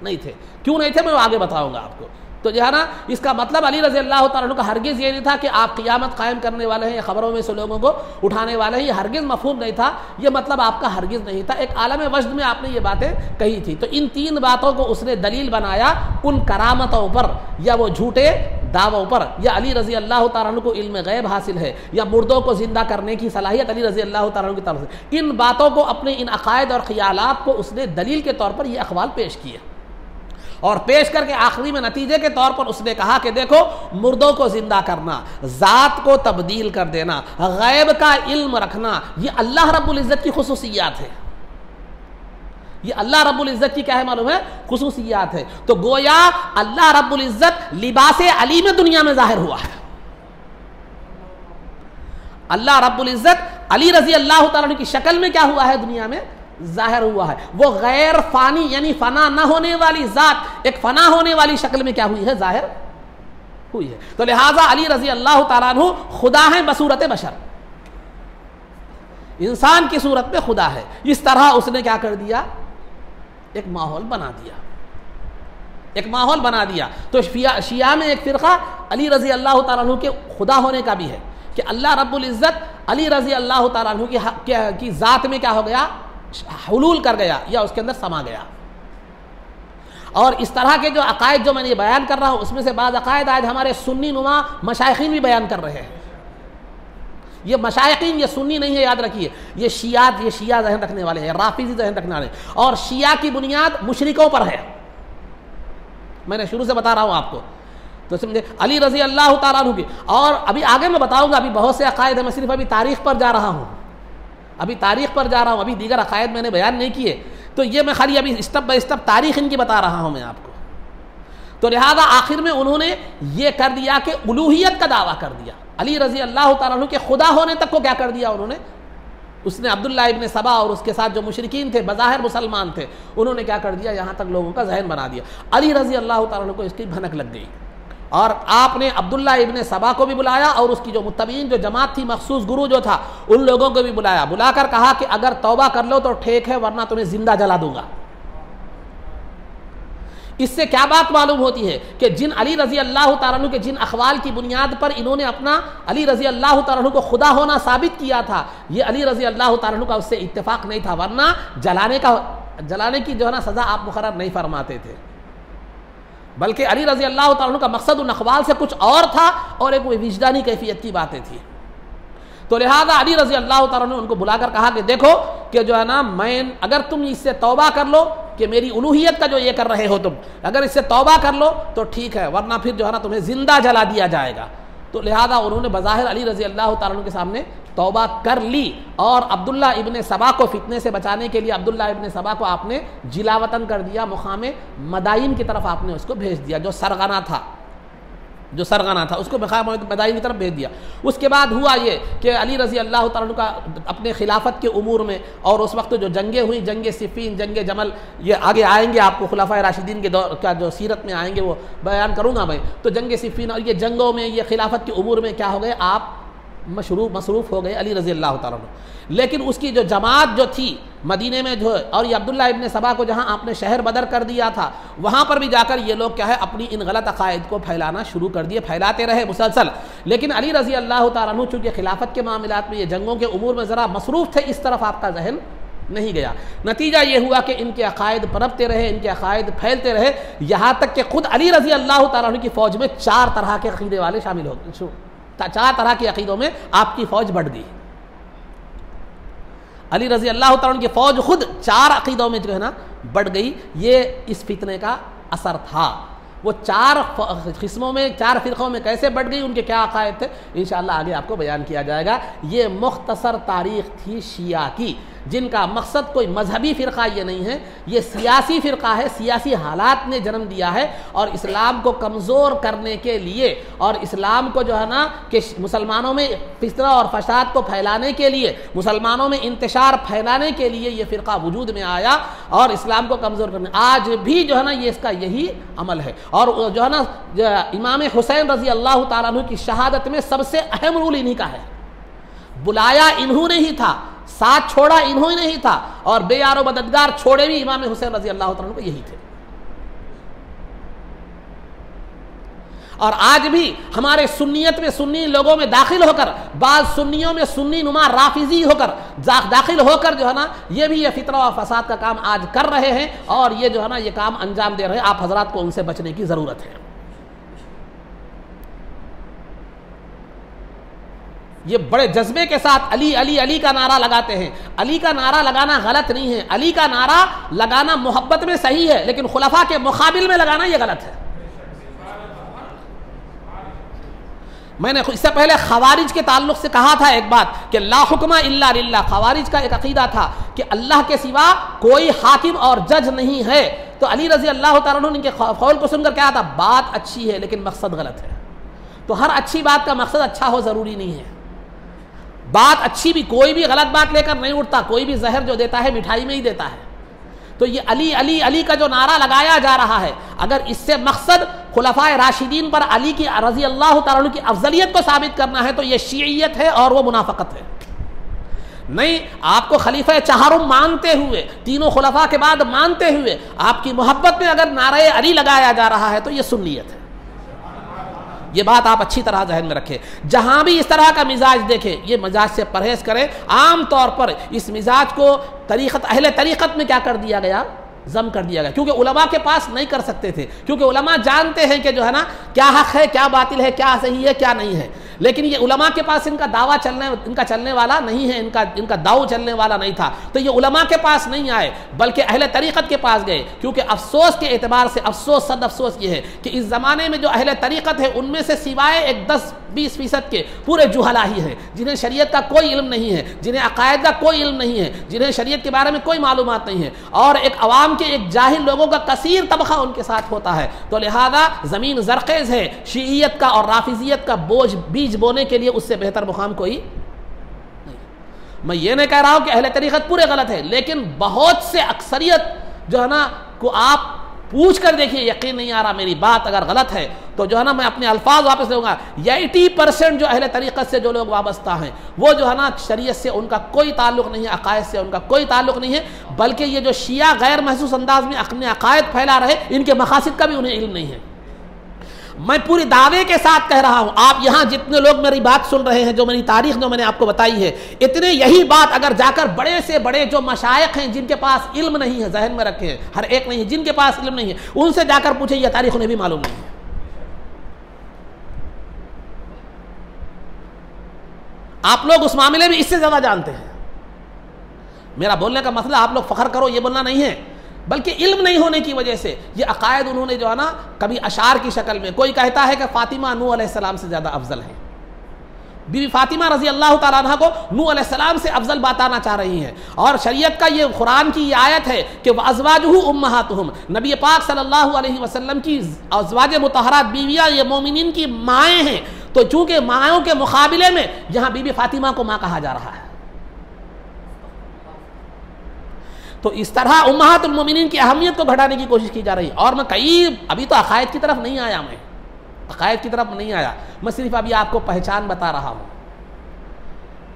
नहीं थे। क्यों नहीं थे मैं आगे बताऊँगा आपको। तो जो है ना इसका मतलब अली रज़ी अल्लाह तआला अन्हु का हरगिज़ ये नहीं था कि आप क़ियामत कायम करने वाले हैं या ख़बरों में से लोगों को उठाने वाले हैं, ये हरगिज़ मफ़हूम नहीं था, ये मतलब आपका हरगिज़ नहीं था। एक आलम वजद में आपने ये बातें कही थी। तो इन 3 बातों को उसने दलील बनाया उन करामतों पर, या वो झूठे दावों पर, या अली रज़ी अल्लाह तआला अन्हु को इल्म गैब हासिल है, या मुर्दों को ज़िंदा करने की सलाहियत अली रज़ी अल्लाह तआला अन्हु की तरफ से। इन बातों को, अपने इन अक़ायद और ख़यालात को उसने दलील के तौर पर ये अख़वाल पेश किए, और पेश करके आखिरी में नतीजे के तौर पर उसने कहा कि देखो, मुर्दों को जिंदा करना, ज़ात को तब्दील कर देना, गैब का इल्म रखना, ये अल्लाह रब्बुल इज़्ज़त की खुसूसियात है। ये अल्लाह रब्बुल इज़्ज़त की क्या है मालूम है, खुसूसियात है। तो गोया अल्लाह रब्बुल इज़्ज़त लिबासे अली में दुनिया में जाहिर हुआ है। अल्लाह रब्बुल इज़्ज़त अली रज़ी अल्लाह तआला अन्हु की शक्ल में क्या हुआ है, दुनिया में जाहिर हुआ है। वो गैर फानी यानी फना न होने वाली ज़ात एक फना होने वाली शक्ल में क्या हुई है, जाहिर हुई है। तो लिहाजा अली रज़ी अल्लाह तआला अन्हु खुदा है बसूरत बशर, इंसान की सूरत में खुदा है। इस तरह उसने क्या कर दिया, एक माहौल बना दिया, एक माहौल बना दिया। तो शिया में एक फ़िरक़ा अली रज़ी अल्लाह तआला अन्हु के खुदा होने का भी है कि अल्लाह रब्बुल इज़्ज़त अली रज़ी अल्लाह तआला अन्हु की ज़ात में क्या हो गया, हुलूल कर गया, या उसके अंदर समा गया। और इस तरह के जो अकायद जो मैंने ये बयान कर रहा हूँ, उसमें से बाज़ अकायद आज हमारे सुन्नी नुमा मशाइखीन भी बयान कर रहे हैं। ये मशाइखीन, ये सुन्नी नहीं है, याद रखिए, ये शिया जहन रखने वाले हैं, राफिज़ी जहन रखने वाले हैं। और शिया की बुनियाद मुशरिकों पर है, मैंने शुरू से बता रहा हूँ आपको। तो समझे, अली रज़ी अल्लाह तआला अन्हु की, और अभी आगे मैं बताऊँगा, अभी बहुत से अकायद है, मैं सिर्फ अभी तारीख़ पर जा रहा हूँ, अभी तारीख़ पर जा रहा हूँ, अभी दीगर अकायद मैंने बयान नहीं किए। तो ये मैं खाली अभी स्टेप बाय स्टेप तारीख़ इनकी बता रहा हूँ मैं आपको। तो लिहाजा आखिर में उन्होंने ये कर दिया कि उलूहियत का दावा कर दिया, अली रज़ी अल्लाह तआला अन्हु के खुदा होने तक को क्या कर दिया उन्होंने। उसने अब्दुल्ला इब्न सबा और उसके साथ जो मुशरिकीन थे, बज़ाहिर मुसलमान थे, उन्होंने क्या कर दिया, यहाँ तक लोगों का जहन बना दिया। अली रज़ी अल्लाह तआला अन्हु को इसकी भनक लग गई, और आपने अब्दुल्ला इब्न सबा को भी बुलाया, और उसकी जो मुत्तबीन जो जमात थी, मखसूस गुरु जो था, उन लोगों को भी बुलाया। बुलाकर कहा कि अगर तौबा कर लो तो ठीक है, वरना तुम्हें जिंदा जला दूंगा। इससे क्या बात मालूम होती है कि जिन अली रज़ी अल्लाह तआला अन्हु के जिन अखवाल की बुनियाद पर इन्होंने अपना अली रज़ी अल्लाह तआला अन्हु को खुदा होना साबित किया था, ये अली रज़ी अल्लाह तआला अन्हु का उससे इत्तेफाक नहीं था, वरना जलाने की जो है ना सज़ा आप मुकर्रर नहीं फरमाते थे। बल्कि अली रज़ी अल्लाह तआला अन्हु का मकसद उन अखवाल से कुछ और था, और एक विजदानी कैफियत की बातें थी। तो लिहाजा अली रज़ी अल्लाह तआला अन्हु उनको बुलाकर कहा कि देखो कि जो है ना, मैं अगर तुम इससे तौबा कर लो कि मेरी उलूहियत का जो ये कर रहे हो तुम, अगर इससे तौबा कर लो तो ठीक है, वरना फिर जो है ना तुम्हें जिंदा जला दिया जाएगा। तो लिहाजा उन्होंने बज़ाहिर अली रज़ी अल्लाह तआला अन्हु के सामने तौबा कर ली, और अब्दुल्ला इब्न सबा को फितने से बचाने के लिए अब्दुल्ला इब्न सबा को आपने जिलावतन कर दिया, मुकाम मदाइन की तरफ आपने उसको भेज दिया, जो सरगना था, जो सरगना था, उसको मदाइन की तरफ भेज दिया। उसके बाद हुआ ये कि अली रज़ी अल्लाह तआला अन्हु का अपने खिलाफत के उमूर में, और उस वक्त जो जंगें हुई, जंग सिफ़ीन, जंग जमल, ये आगे आएंगे, आपको खुलाफाए राशिदीन के दौर का जो सीरत में आएंगे वो बयान करूँगा मैं। तो जंग सिफ़ीन और ये जंगों में, ये खिलाफत के उमूर में क्या हो गए, आप मसरूफ़ हो गए अली रज़ी अल्लाह तआला अन्हु। लेकिन उसकी जो जमात जो थी मदीने में जो, और ये अब्दुल्ला इब्न सबा को जहाँ आपने शहर बदर कर दिया था, वहाँ पर भी जाकर ये लोग क्या है अपनी इन गलत अकायद को फैलाना शुरू कर दिए, फैलाते रहे मुसलसल। लेकिन अली रज़ी अल्लाह तआला अन्हु चूँकि खिलाफत के मामलात में, ये जंगों के उमूर में ज़रा मसरूफ़ थे, इस तरफ आपका जहन नहीं गया। नतीजा ये हुआ कि इनके अकायद पनपते रहे, इनके अकायद फैलते रहे, यहाँ तक कि खुद अली रज़ी अल्लाह तआला अन्हु की फ़ौज में 4 तरह के अक़ीदे वाले शामिल हो गए। 4 तरह के अक़ीदों में आपकी फ़ौज बढ़ गई। अली रज़ी अल्लाह तआला की फ़ौज खुद 4 अक़ीदों में जो है ना बढ़ गई। ये इस फितने का असर था। वो 4 किस्मों में, 4 फ़िरक़ों में कैसे बढ़ गई, उनके क्या अक़ायद थे, इंशाअल्लाह आगे आपको बयान किया जाएगा। ये मुख्तसर तारीख़ थी शिया की, जिनका मकसद कोई मजहबी फ़िरक़ा ये नहीं है, ये सियासी फ़िरक़ा है। सियासी हालात ने जन्म दिया है, और इस्लाम को कमज़ोर करने के लिए, और इस्लाम को जो है ना कि मुसलमानों में फितना और फसाद को फैलाने के लिए, मुसलमानों में इंतशार फैलाने के लिए ये फ़िरक़ा वजूद में आया, और इस्लाम को कमज़ोर करने। आज भी जो है ना ये इसका यही अमल है। और जो है ना इमाम हुसैन रज़ी अल्लाह तआला अन्हु की शहादत में सबसे अहम रूल इन्हीं का है। बुलाया इन्होंने ही था, साथ छोड़ा इन्होंने ही था, और बेयारो मददगार छोड़े भी इमाम हुसैन रज़ी अल्लाह तआला अन्हु को यही थे। और आज भी हमारे सुन्नियत में, सुन्नी लोगों में दाखिल होकर, बाद सुन्नियों में सुन्नी नुमा राफिजी होकर दाखिल होकर जो है ना ये भी ये फितना और फसाद का काम आज कर रहे हैं, और ये जो है ना ये काम अंजाम दे रहे हैं। आप हजरात को उनसे बचने की ज़रूरत है। ये बड़े जज्बे के साथ अली अली अली का नारा लगाते हैं। अली का नारा लगाना गलत नहीं है, अली का नारा लगाना मोहब्बत में सही है, लेकिन खुलफा के मुकाबिल में लगाना ये गलत है। मैंने इससे पहले खवारिज के ताल्लुक से कहा था एक बात कि ला हुक्मा इल्ला लिल्लाह। खवारिज का एक अकीदा था कि अल्लाह के सिवा कोई हाकिम और जज नहीं है। तो अली रज़ी अल्लाह तआला अन्हु इनके कौल को सुनकर क्या था, बात अच्छी है लेकिन मकसद गलत है। तो हर अच्छी बात का मकसद अच्छा हो ज़रूरी नहीं है। बात अच्छी भी, कोई भी गलत बात लेकर नहीं उठता, कोई भी जहर जो देता है मिठाई में ही देता है। तो ये अली अली अली का जो नारा लगाया जा रहा है, अगर इससे मकसद खुलफाए राशिदीन पर अली की रज़ी अल्लाह तआला अन्हु की अफजलियत को साबित करना है, तो ये शिय्यत है और वो मुनाफकत है। नहीं, आपको खलीफा चहारुम मानते हुए, तीनों खुलफा के बाद मानते हुए, आपकी मोहब्बत में अगर नारे अली लगाया जा रहा है तो ये सुन्नियत है। ये बात आप अच्छी तरह जहन में रखें। जहां भी इस तरह का मिजाज देखें, ये मिजाज से परहेज करें। आम तौर पर इस मिजाज को तरीक़त, अहले तरीक़त में क्या कर दिया गया, जम कर दिया गया, क्योंकि उलमा के पास नहीं कर सकते थे, क्योंकि उलमा जानते हैं कि जो है ना क्या हक है, क्या बातिल है, क्या सही है, क्या नहीं है। लेकिन ये उलमा के पास इनका दावा चलने वाला नहीं है, इनका दाव चलने वाला नहीं था। तो ये उलमा के पास नहीं आए, बल्कि अहले तरीक़त के पास गए। क्योंकि अफसोस के एतबार से, अफसोस सद अफसोस ये है कि इस ज़माने में जो अहले तरीक़त है उनमें से सिवाय एक 10-20% के पूरे जुहला ही हैं, जिन्हें शरीयत का कोई इल्म नहीं है, जिन्हें अकायद का कोई इल्म नहीं है, जिन्हें शरीयत के बारे में कोई मालूमात नहीं है, और एक अवाम के, एक जाहिल लोगों का कसीर तबका उनके साथ होता है। तो लिहाजा ज़मीन ज़रख़ेज़ है, शिय्यत का और राफिजियत का बीज बोने के लिए उससे बेहतर मुकाम कोई नहीं। मैं ये नहीं कह रहा हूं कि अहले तरीक़त पूरे गलत है, लेकिन बहुत से अक्सरियत जो है ना को आप पूछ कर देखिए, यकीन नहीं आ रहा मेरी बात अगर गलत है तो जो है ना मैं अपने अल्फाज वापस लूँगा। 80% जो अहले तरीक़त से जो लोग वाबस्ता हैं वो जो है ना शरीयत से उनका कोई ताल्लुक़ नहीं है, अकायद से उनका कोई ताल्लुक़ नहीं है, बल्कि ये जो शिया गैर महसूस अंदाज में अपने अकायद फैला रहे, इनके मकासिद का भी उन्हें इल्म नहीं है। मैं पूरी दावे के साथ कह रहा हूं, आप यहां जितने लोग मेरी बात सुन रहे हैं, जो मेरी तारीख जो मैंने आपको बताई है, इतने यही बात अगर जाकर बड़े से बड़े जो मशाइख हैं जिनके पास इल्म नहीं है, जहन में रखें, हर एक नहीं है, जिनके पास इल्म नहीं है, उनसे जाकर पूछे, यह तारीख उन्हें भी मालूम नहीं है। आप लोग उस मामले में इससे ज्यादा जानते हैं। मेरा बोलने का मतलब आप लोग फख्र करो ये बोलना नहीं है, बल्कि इल्म नहीं होने की वजह से ये अकायद उन्होंने जो है ना कभी अशार की शक्ल में, कोई कहता है कि फातिमा नूह अलैहिस्सलाम से ज़्यादा अफजल है, बीबी फातिमा रजी अल्लाह ताला अन्हा को नूह अलैहिस्सलाम से अफजल बताना चाह रही हैं। और शरीयत का ये कुरान की ये आयत है कि अज़वाजुहु उम्महातुहुम, नबी पाक सल्लल्लाहु अलैहि वसल्लम की अज़वाज मुतहरात बीवियाँ ये मोमिनीन की माएँ हैं। तो चूँकि मायों के मुकाबले में यहाँ बीबी फातिमा को माँ कहा जा रहा है, तो इस तरह उम्महातुल मोमिनीन की अहमियत को घटाने की कोशिश की जा रही है। और मैं अभी तो अकायद की तरफ नहीं आया, मैं अकायद की तरफ नहीं आया, मैं सिर्फ अभी आपको पहचान बता रहा हूँ।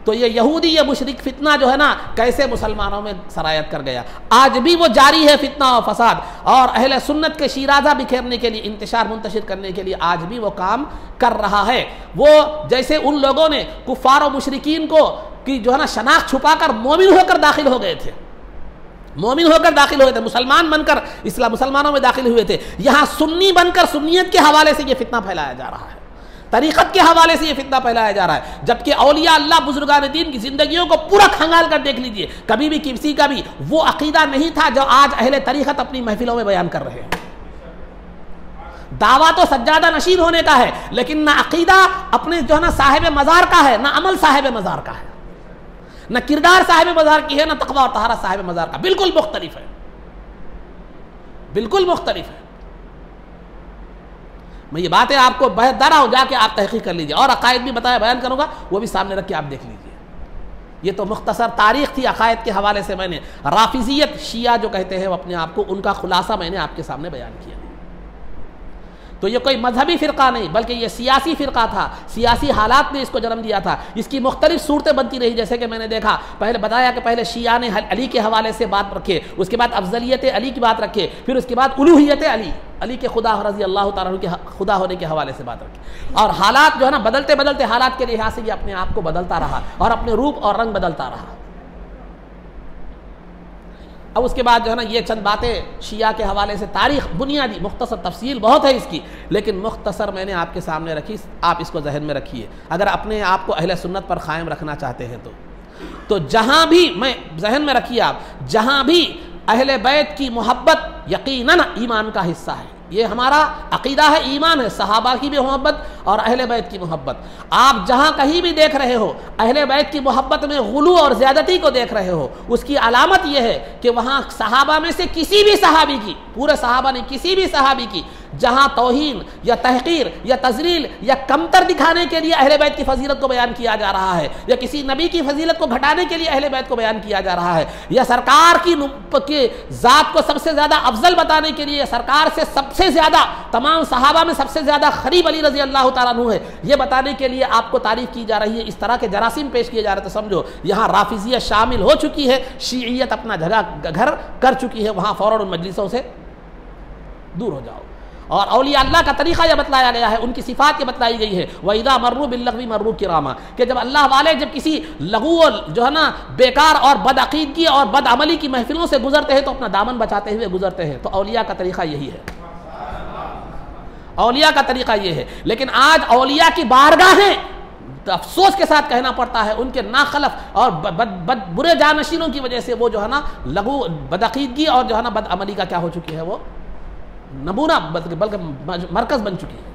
तो ये यहूदी ये मुशरिक फितना जो है ना, कैसे मुसलमानों में सरायत कर गया, आज भी वो जारी है फितना और फसाद। और अहले सुन्नत के शिराजा बिखेरने के लिए, इंतशार मुंतशिर करने के लिए आज भी वो काम कर रहा है। वो जैसे उन लोगों ने कुफार और मुशरिकीन को कि जो है ना शनाख्त छुपाकर मोमिन होकर दाखिल हो गए थे, मोमिन होकर दाखिल हुए थे, मुसलमान बनकर इस्लाम मुसलमानों में दाखिल हुए थे। यहाँ सुन्नी बनकर सुन्नियत के हवाले से ये फितना फैलाया जा रहा है, तरीक़त के हवाले से ये फितना फैलाया जा रहा है। जबकि औलिया अल्लाह बुजुर्गान दीन की जिंदगियों को पूरा खंगाल कर देख लीजिए, कभी भी किसी का भी वो अकीदा नहीं था जो आज अहले तरीक़त अपनी महफिलों में बयान कर रहे हैं। दावा तो सज्जादा नशीर होने का है, लेकिन ना अकीदा अपने जो है ना साहिब मज़ार का है, ना अमल साहिब मज़ार का है, न किरदार साहिब मज़ार की है, न तक़वा और तहारा साहिब मज़ार का। बिल्कुल मुख्तलिफ है, बिल्कुल मुख्तलिफ है। मैं ये बातें आपको बेहद दे रहा हूँ, जाके आप तहक़ीक़ कर लीजिए। और अकायद भी बताया बयान करूँगा, वो भी सामने रख के आप देख लीजिए। ये तो मुख्तसर तारीख़ थी अकायद के हवाले से। मैंने राफिज़ियत शिया जो कहते हैं वो अपने आप को, उनका खुलासा मैंने आपके सामने बयान किया। तो ये कोई मजहबी फ़िरका नहीं, बल्कि ये सियासी फ़िरका था। सियासी हालात ने इसको जन्म दिया था। इसकी मुख्तलिफ सूरतें बनती रही, जैसे कि मैंने देखा, पहले बताया कि पहले शिया ने अली के हवाले से बात रखे, उसके बाद अफजलियत अली की बात रखे, फिर उसके बाद उलूहियत अली, अली के खुदा रज़ी अल्लाह ताला अन्हु के खुदा होने के हवाले से बात रखी। और हालात जो है ना बदलते बदलते हालात के लिहाज से ये अपने आप को बदलता रहा और अपने रूप और रंग बदलता रहा। अब उसके बाद जो है ना ये चंद बातें शिया के हवाले से, तारीख़ बुनियादी मुख्तसर, तफसील बहुत है इसकी, लेकिन मुख्तसर मैंने आपके सामने रखी। आप इसको जहन में रखिए अगर अपने आप को अहले सुन्नत पर कायम रखना चाहते हैं तो जहाँ भी, मैं जहन में रखिए आप, जहाँ भी अहले बैत की मोहब्बत यकीनन ईमान का हिस्सा है। ये हमारा अकीदा है, ईमान है, सहाबा की भी मोहब्बत और अहले बैत की मोहब्बत। आप जहाँ कहीं भी देख रहे हो अहले बैत की मोहब्बत में गुलू और ज़्यादती को देख रहे हो, उसकी अलामत यह है कि वहाँ सहाबा में से किसी भी सहाबी की, पूरे सहाबा ने किसी भी सहाबी की जहाँ तौहीन या तहकीर या तजलील या कमतर दिखाने के लिए अहले बैत की फजीलत को बयान किया जा रहा है, या किसी नबी की फजीलत को घटाने के लिए अहले बैत को बयान किया जा रहा है, या सरकार की ज़ात को सबसे ज़्यादा अफजल बताने के लिए सरकार से सबसे ज़्यादा, तमाम सहाबा में सबसे ज़्यादा करीब अली रज़ी अल्लाह ताला अन्हु है, ये बताने के लिए आपको तारीफ़ की जा रही है। इस तरह के जरासीम पेश किए जा रहे, तो समझो यहाँ राफिजियत शामिल हो चुकी है, शीइयत अपना जगह घर कर चुकी है, वहाँ फ़ौरन उन मजलिसों से दूर हो जाओ। और औलिया अल्लाह का तरीक़ा यह बतलाया गया है, उनकी सिफ़ात ये बतलाई गई है, वइज़ा मर्रू बिल्लग़वी मर्रू किरामा, कि जब अल्लाह वाले जब किसी लग़ू जो है ना बेकार और बदअक़ीदगी और बदअमली की महफिलों से गुजरते हैं तो अपना दामन बचाते हुए गुजरते हैं। तो औलिया का तरीक़ा यही है, औलिया का तरीक़ा ये है। लेकिन आज औलिया की बारगाहें, तो अफसोस के साथ कहना पड़ता है, उनके नाखलफ और बुरे जानशीनों की वजह से वो जो है ना लघु बदअक़ीदगी और जो है ना बदअमली का क्या हो चुकी है, वो नमूना बल्कि मरकज़ बन चुकी है।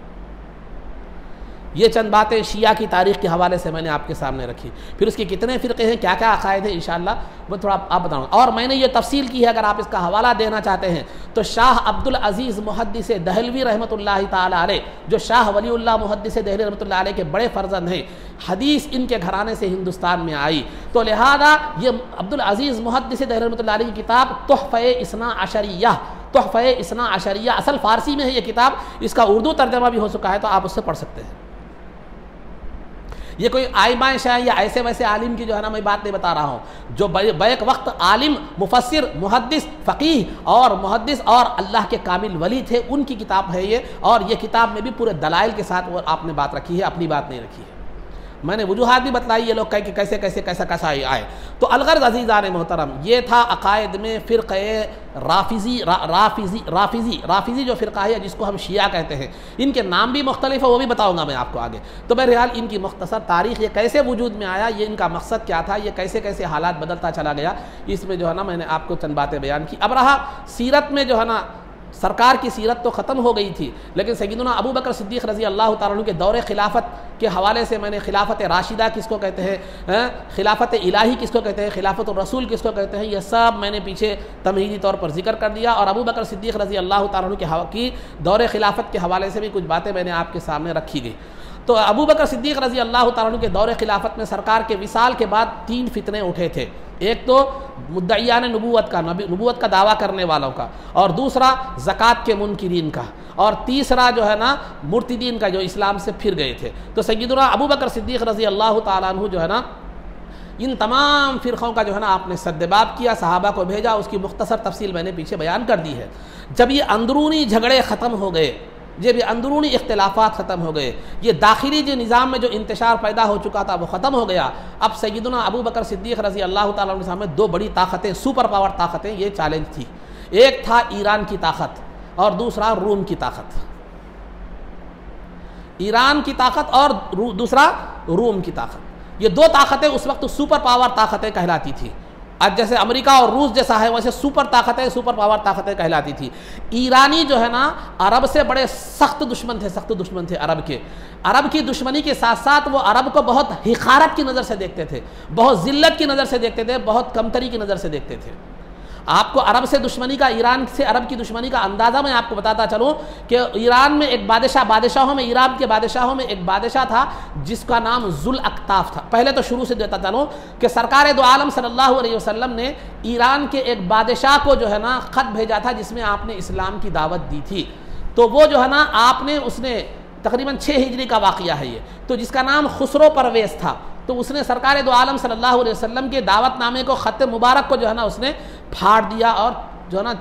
ये चंद बातें शिया की तारीख़ के हवाले से मैंने आपके सामने रखी। फिर उसके कितने फ़िरक़े हैं, क्या क्या अक़ायद है, इंशाअल्लाह वो थोड़ा आप बताऊँगा। और मैंने ये तफसील की है, अगर आप इसका हवाला देना चाहते हैं तो शाह अब्दुल अज़ीज़ मुहद्दिस दहलवी रहमतुल्लाहि ताला अलैह, जो शाह वलीउल्लाह मुहद्दिस दहलवी रहमतुल्लाहि अलैह के बड़े फ़र्जंद हैं, हदीस इनके घराने से हिंदुस्तान में आई, तो लिहाजा ये अब्दुल अज़ीज़ मुहद्दिस दहलवी रहमतुल्लाहि अलैह की किताब तुहफ़े इस्ना अशरिया, तुहफ़े इस्ना अशरिया असल फ़ारसी में है ये किताब, इसका उर्दू तर्जमा भी हो चुका है, तो आप उससे पढ़ सकते हैं। ये कोई आइमाए शाह या ऐसे वैसे आलिम की जो है ना मैं बात नहीं बता रहा हूँ, जो बैक वक्त आलिम, मुफस्सिर, मुहद्दिस, फ़क़ीह और मुहद्दिस और अल्लाह के कामिल वली थे, उनकी किताब है ये। और ये किताब में भी पूरे दलाइल के साथ वो आपने बात रखी है, अपनी बात नहीं रखी है। मैंने वजूहात भी बतलाई, ये लोग कहे कि कैसे कैसे कैसा कैसा आए। तो अलगर्ज़ अज़ीज़ान मोहतरम, ये था अक़ायद में फ़िरक़े राफिज़ी जो फ़िरक़ा है जिसको हम शिया कहते हैं, इनके नाम भी मुख्तलिफ है, वो भी बताऊँगा मैं आपको आगे। तो बहरहाल इनकी मुख्तसर तारीख़, ये कैसे वजूद में आया, ये इनका मकसद क्या था, ये कैसे कैसे हालात बदलता चला गया, इसमें जो है ना मैंने आपको चंद बातें बयान की। अब रहा सीरत में जो है ना सरकार की सीरत तो ख़त्म हो गई थी, लेकिन सैयदना अबू बकर सिद्दीक़ रज़ी अल्लाह ताला अन्हु के दौरे खिलाफत के हवाले से मैंने खिलाफत राशिदा किसको कहते हैं, खिलाफत इलाही किसको कहते हैं, खिलाफत रसूल किसको कहते हैं, ये सब मैंने पीछे तमहीदी तौर पर जिक्र कर दिया। और अबू बकर सिद्दीक़ रज़ी अल्लाह ताला अन्हु की दौरे खिलाफत के हवाले से भी कुछ बातें मैंने आपके सामने रखी गई। तो अबू बकर सिद्दीक़ रज़ी अल्लाह ताला अन्हु के दौरे खिलाफत में सरकार के विसाल के बाद 3 फितने उठे थे। एक तो मुद्दईयान नबूवत का, नबूवत का दावा करने वालों का, और दूसरा ज़कात के मुनकिरीन का, और तीसरा जो है ना मुर्तिदीन का, जो इस्लाम से फिर गए थे। तो सैयदना अबू बकर सिद्दीक़ रज़ी अल्लाह ताला अन्हु जो है ना इन तमाम फ़िरक़ों का जो है ना आपने सद्दबाब किया, सहाबा को भेजा, उसकी मुख्तसर तफसील मैंने पीछे बयान कर दी है। जब ये अंदरूनी झगड़े ख़त्म हो गए, ये भी अंदरूनी इख्तिलाफ़ात ख़त्म हो गए, ये दाखिली जो निज़ाम में जो इंतशार पैदा हो चुका था वो ख़त्म हो गया। अब सैयदना अबू बकर सिद्दीक़ रज़ी अल्लाह ताला अन्हु के सामने 2 बड़ी ताकतें, सुपर पावर ताकतें, ये चैलेंज थी। एक था ईरान की ताकत और दूसरा रूम की ताकत। ईरान की ताकत और दूसरा रूम की ताकत। ये 2 ताकतें उस वक्त सुपर पावर ताकतें कहलाती थी। आज जैसे अमेरिका और रूस जैसा है, वैसे सुपर ताकतें, सुपर पावर ताकतें कहलाती थी। ईरानी जो है ना अरब से बड़े सख्त दुश्मन थे, सख्त दुश्मन थे अरब के। अरब की दुश्मनी के साथ साथ वो अरब को बहुत हिकारत की नज़र से देखते थे, बहुत ज़िल्लत की नज़र से देखते थे, बहुत कमतरी की नज़र से देखते थे। आपको अरब से दुश्मनी का, ईरान से अरब की दुश्मनी का अंदाज़ा मैं आपको बताता चलूँ कि ईरान में एक बादशाहों में, ईरान के बादशाहों में एक बादशाह था जिसका नाम जुल अक्ताफ था। पहले तो शुरू से देता चलूँ कि सरकार दो आलम सल्लल्लाहु अलैहि वसल्लम ने ईरान के एक बादशाह को जो है ना ख़त भेजा था जिसमें आपने इस्लाम की दावत दी थी। तो वो जो है ना आपने, उसने तकरीबन 6 हिजरी का वाक़या है ये, तो जिसका नाम खुसरो परवेज़ था। तो उसने सरकार दो आलम सल्लल्लाहु अलैहि वसल्लम के दावतनामे को, ख़त मुबारक को जो है ना उसने फाड़ दिया और जो है ना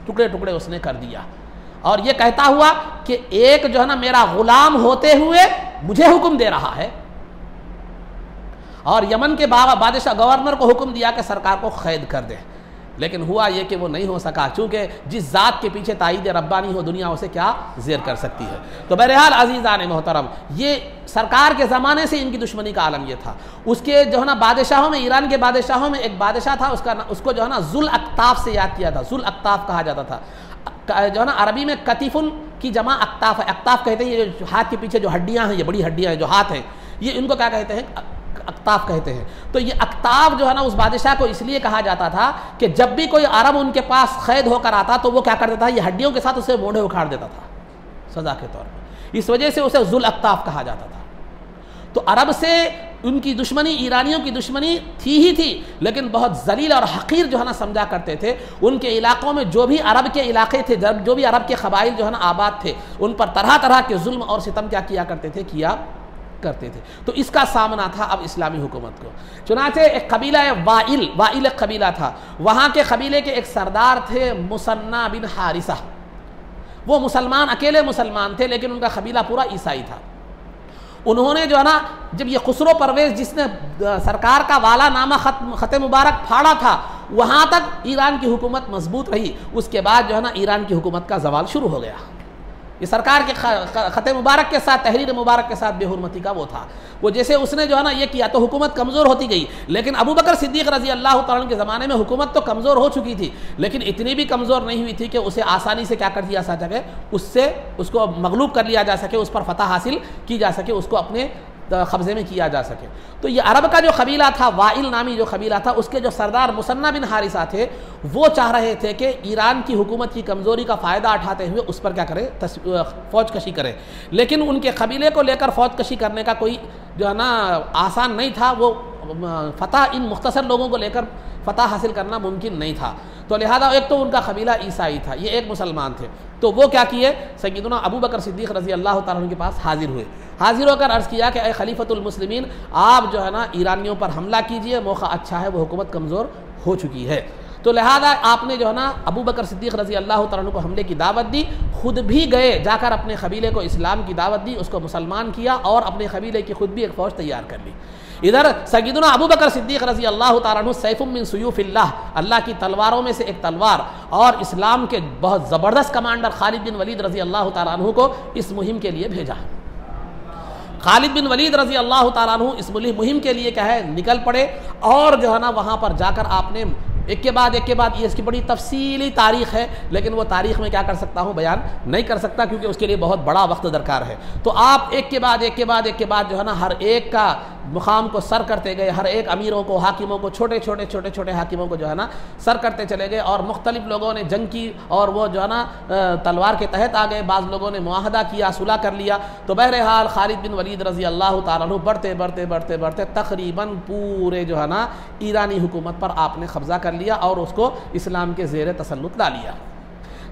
टुकड़े टुकड़े उसने कर दिया, और ये कहता हुआ कि एक जो है ना मेरा गुलाम होते हुए मुझे हुक्म दे रहा है, और यमन के बादशाह गवर्नर को हुक्म दिया कि सरकार को कैद कर दे। लेकिन हुआ ये कि वो नहीं हो सका, चूँकि जिस ज़ात के पीछे ताईद रब्बानी हो दुनिया उसे क्या ज़ेर कर सकती है। तो बहरहाल अज़ीज़ान मोहतरम, ये सरकार के ज़माने से इनकी दुश्मनी का आलम ये था। उसके जो है ना बादशाहों में, ईरान के बादशाहों में एक बादशाह था, उसको जो है ना जुल अक्ताफ से याद किया था, जुल अक्ताफ कहा जाता था। जो है ना अरबी में कतिफुन की जमा अक्ताफ है। अक्ताफ कहते हैं ये हाथ के पीछे जो हड्डियाँ हैं, ये बड़ी हड्डियाँ हैं जो हाथ हैं, ये इनको क्या कहते हैं, अक्ताफ कहते हैं। तो ये अक्ताफ जो है ना उस बादशाह को इसलिए कहा जाता था कि जब भी कोई अरब उनके पास कैद होकर आता तो वो क्या कर देता था, ये हड्डियों के साथ उसे मोढ़े उखाड़ देता था सजा के तौर पर। इस वजह से उसे जुल अक्ताफ कहा जाता था। तो अरब से उनकी दुश्मनी, ईरानियों की दुश्मनी थी ही थी, लेकिन बहुत जलील और हकीर जो है ना समझा करते थे। उनके इलाकों में जो भी अरब के इलाके थे, जो भी अरब के कबाइल जो है ना आबाद थे, उन पर तरह तरह के जुल्म और सितम क्या किया करते थे, किया करते थे। तो इसका सामना था अब इस्लामी हुकूमत को। चुनाचे एक कबीला है वाइल एक कबीला था, वहाँ के कबीले के एक सरदार थे मुसन्ना बिन हारिसा। वो मुसलमान, अकेले मुसलमान थे, लेकिन उनका कबीला पूरा ईसाई था। उन्होंने जो है ना जब ये खुसरो परवेज़ जिसने सरकार का वाला नामा ख़त मुबारक फाड़ा था, वहाँ तक ईरान की हुकूमत मजबूत रही। उसके बाद जो है ना ईरान की हुकूमत का जवाल शुरू हो गया। ये सरकार के ख़त मुबारक के साथ, तहरीर मुबारक के साथ बेहुरमती का वो था। वो जैसे उसने जो है ना ये किया तो हुकूमत कमज़ोर होती गई। लेकिन अबू बकर सिद्दीक़ रज़ी अल्लाह तआला के ज़माने में हुकूमत तो कमज़ोर हो चुकी थी, लेकिन इतनी भी कमज़ोर नहीं हुई थी कि उसे आसानी से क्या कर दिया जा सके, उसको मगलूब कर लिया जा सके, उस पर फतह हासिल की जा सके, उसको अपने कब्ज़े में किया जा सके। तो ये अरब का जो कबीला था, वाइल नामी जो कबीला था, उसके जो सरदार मुसन्ना बिन हारिसा थे, वो चाह रहे थे कि ईरान की हुकूमत की कमज़ोरी का फ़ायदा उठाते हुए उस पर क्या करें, फ़ौज कशी करें। लेकिन उनके कबीले को लेकर फ़ौज कशी करने का कोई जो है ना आसान नहीं था। वो फ़तह, इन मुख्तसर लोगों को लेकर फ़तह हासिल करना मुमकिन नहीं था। तो लिहाजा एक तो उनका कबीला ईसाई था, ये एक मुसलमान थे। तो वो क्या किए, सैयदना अबू बकर सिद्दीक़ रज़ी अल्लाह ताला के पास हाजिर हुए। हाजिर होकर अर्ज़ किया कि ए खलीफतुल मुस्लिमीन, आप जो है ना ईरानियों पर हमला कीजिए, मौका अच्छा है, वो हुकूमत कमज़ोर हो चुकी है। तो लिहाजा आपने जो है ना अबू बकर सिद्दीक़ रज़ी अल्लाह ताला को हमले की दावत दी, खुद भी गए, जाकर अपने कबीले को इस्लाम की दावत दी, उसको मुसलमान किया और अपने कबीले की खुद भी एक फ़ौज तैयार कर ली। इधर सैयदना अबू बकर सिद्दीक़ रज़ी अल्लाह ताला अन्हु सैफ़ुम मिन सुयूफ़िल्लाह, अल्लाह की तलवारों में से एक तलवार, और इस्लाम के बहुत ज़बरदस्त कमांडर खालिद बिन वलीद रज़ी अल्लाह ताला अन्हु को इस मुहिम के लिए भेजा। खालिद बिन वलीद रज़ी अल्लाह ताला अन्हु इस मुहिम के लिए क्या है निकल पड़े, और जो है ना वहाँ पर जाकर आपने एक के बाद ये इसकी बड़ी तफसीली तारीख़ है, लेकिन वो तारीख़ में क्या कर सकता हूँ, बयान नहीं कर सकता, क्योंकि उसके लिए बहुत बड़ा वक्त दरकार है। तो आप एक के बाद जो है ना हर एक का मुकाम को सर करते गए, हर एक अमीरों को, हाकिमों को, छोटे छोटे हाकिमों को जो है ना सर करते चले गए, और मुख्तलिफ लोगों ने जंग की और वो जो है ना तलवार के तहत आ गए, बाज़ लोगों ने मुआहदा किया, सुलह कर लिया। तो बहरहाल खालिद बिन वलीद रज़ी अल्लाह ताला अन्हु बढ़ते तकरीबन पूरे जो है ना ईरानी हुकूमत पर आपने कब्ज़ा कर लिया और उसको इस्लाम के ज़ेर तसल्लुत ला लिया।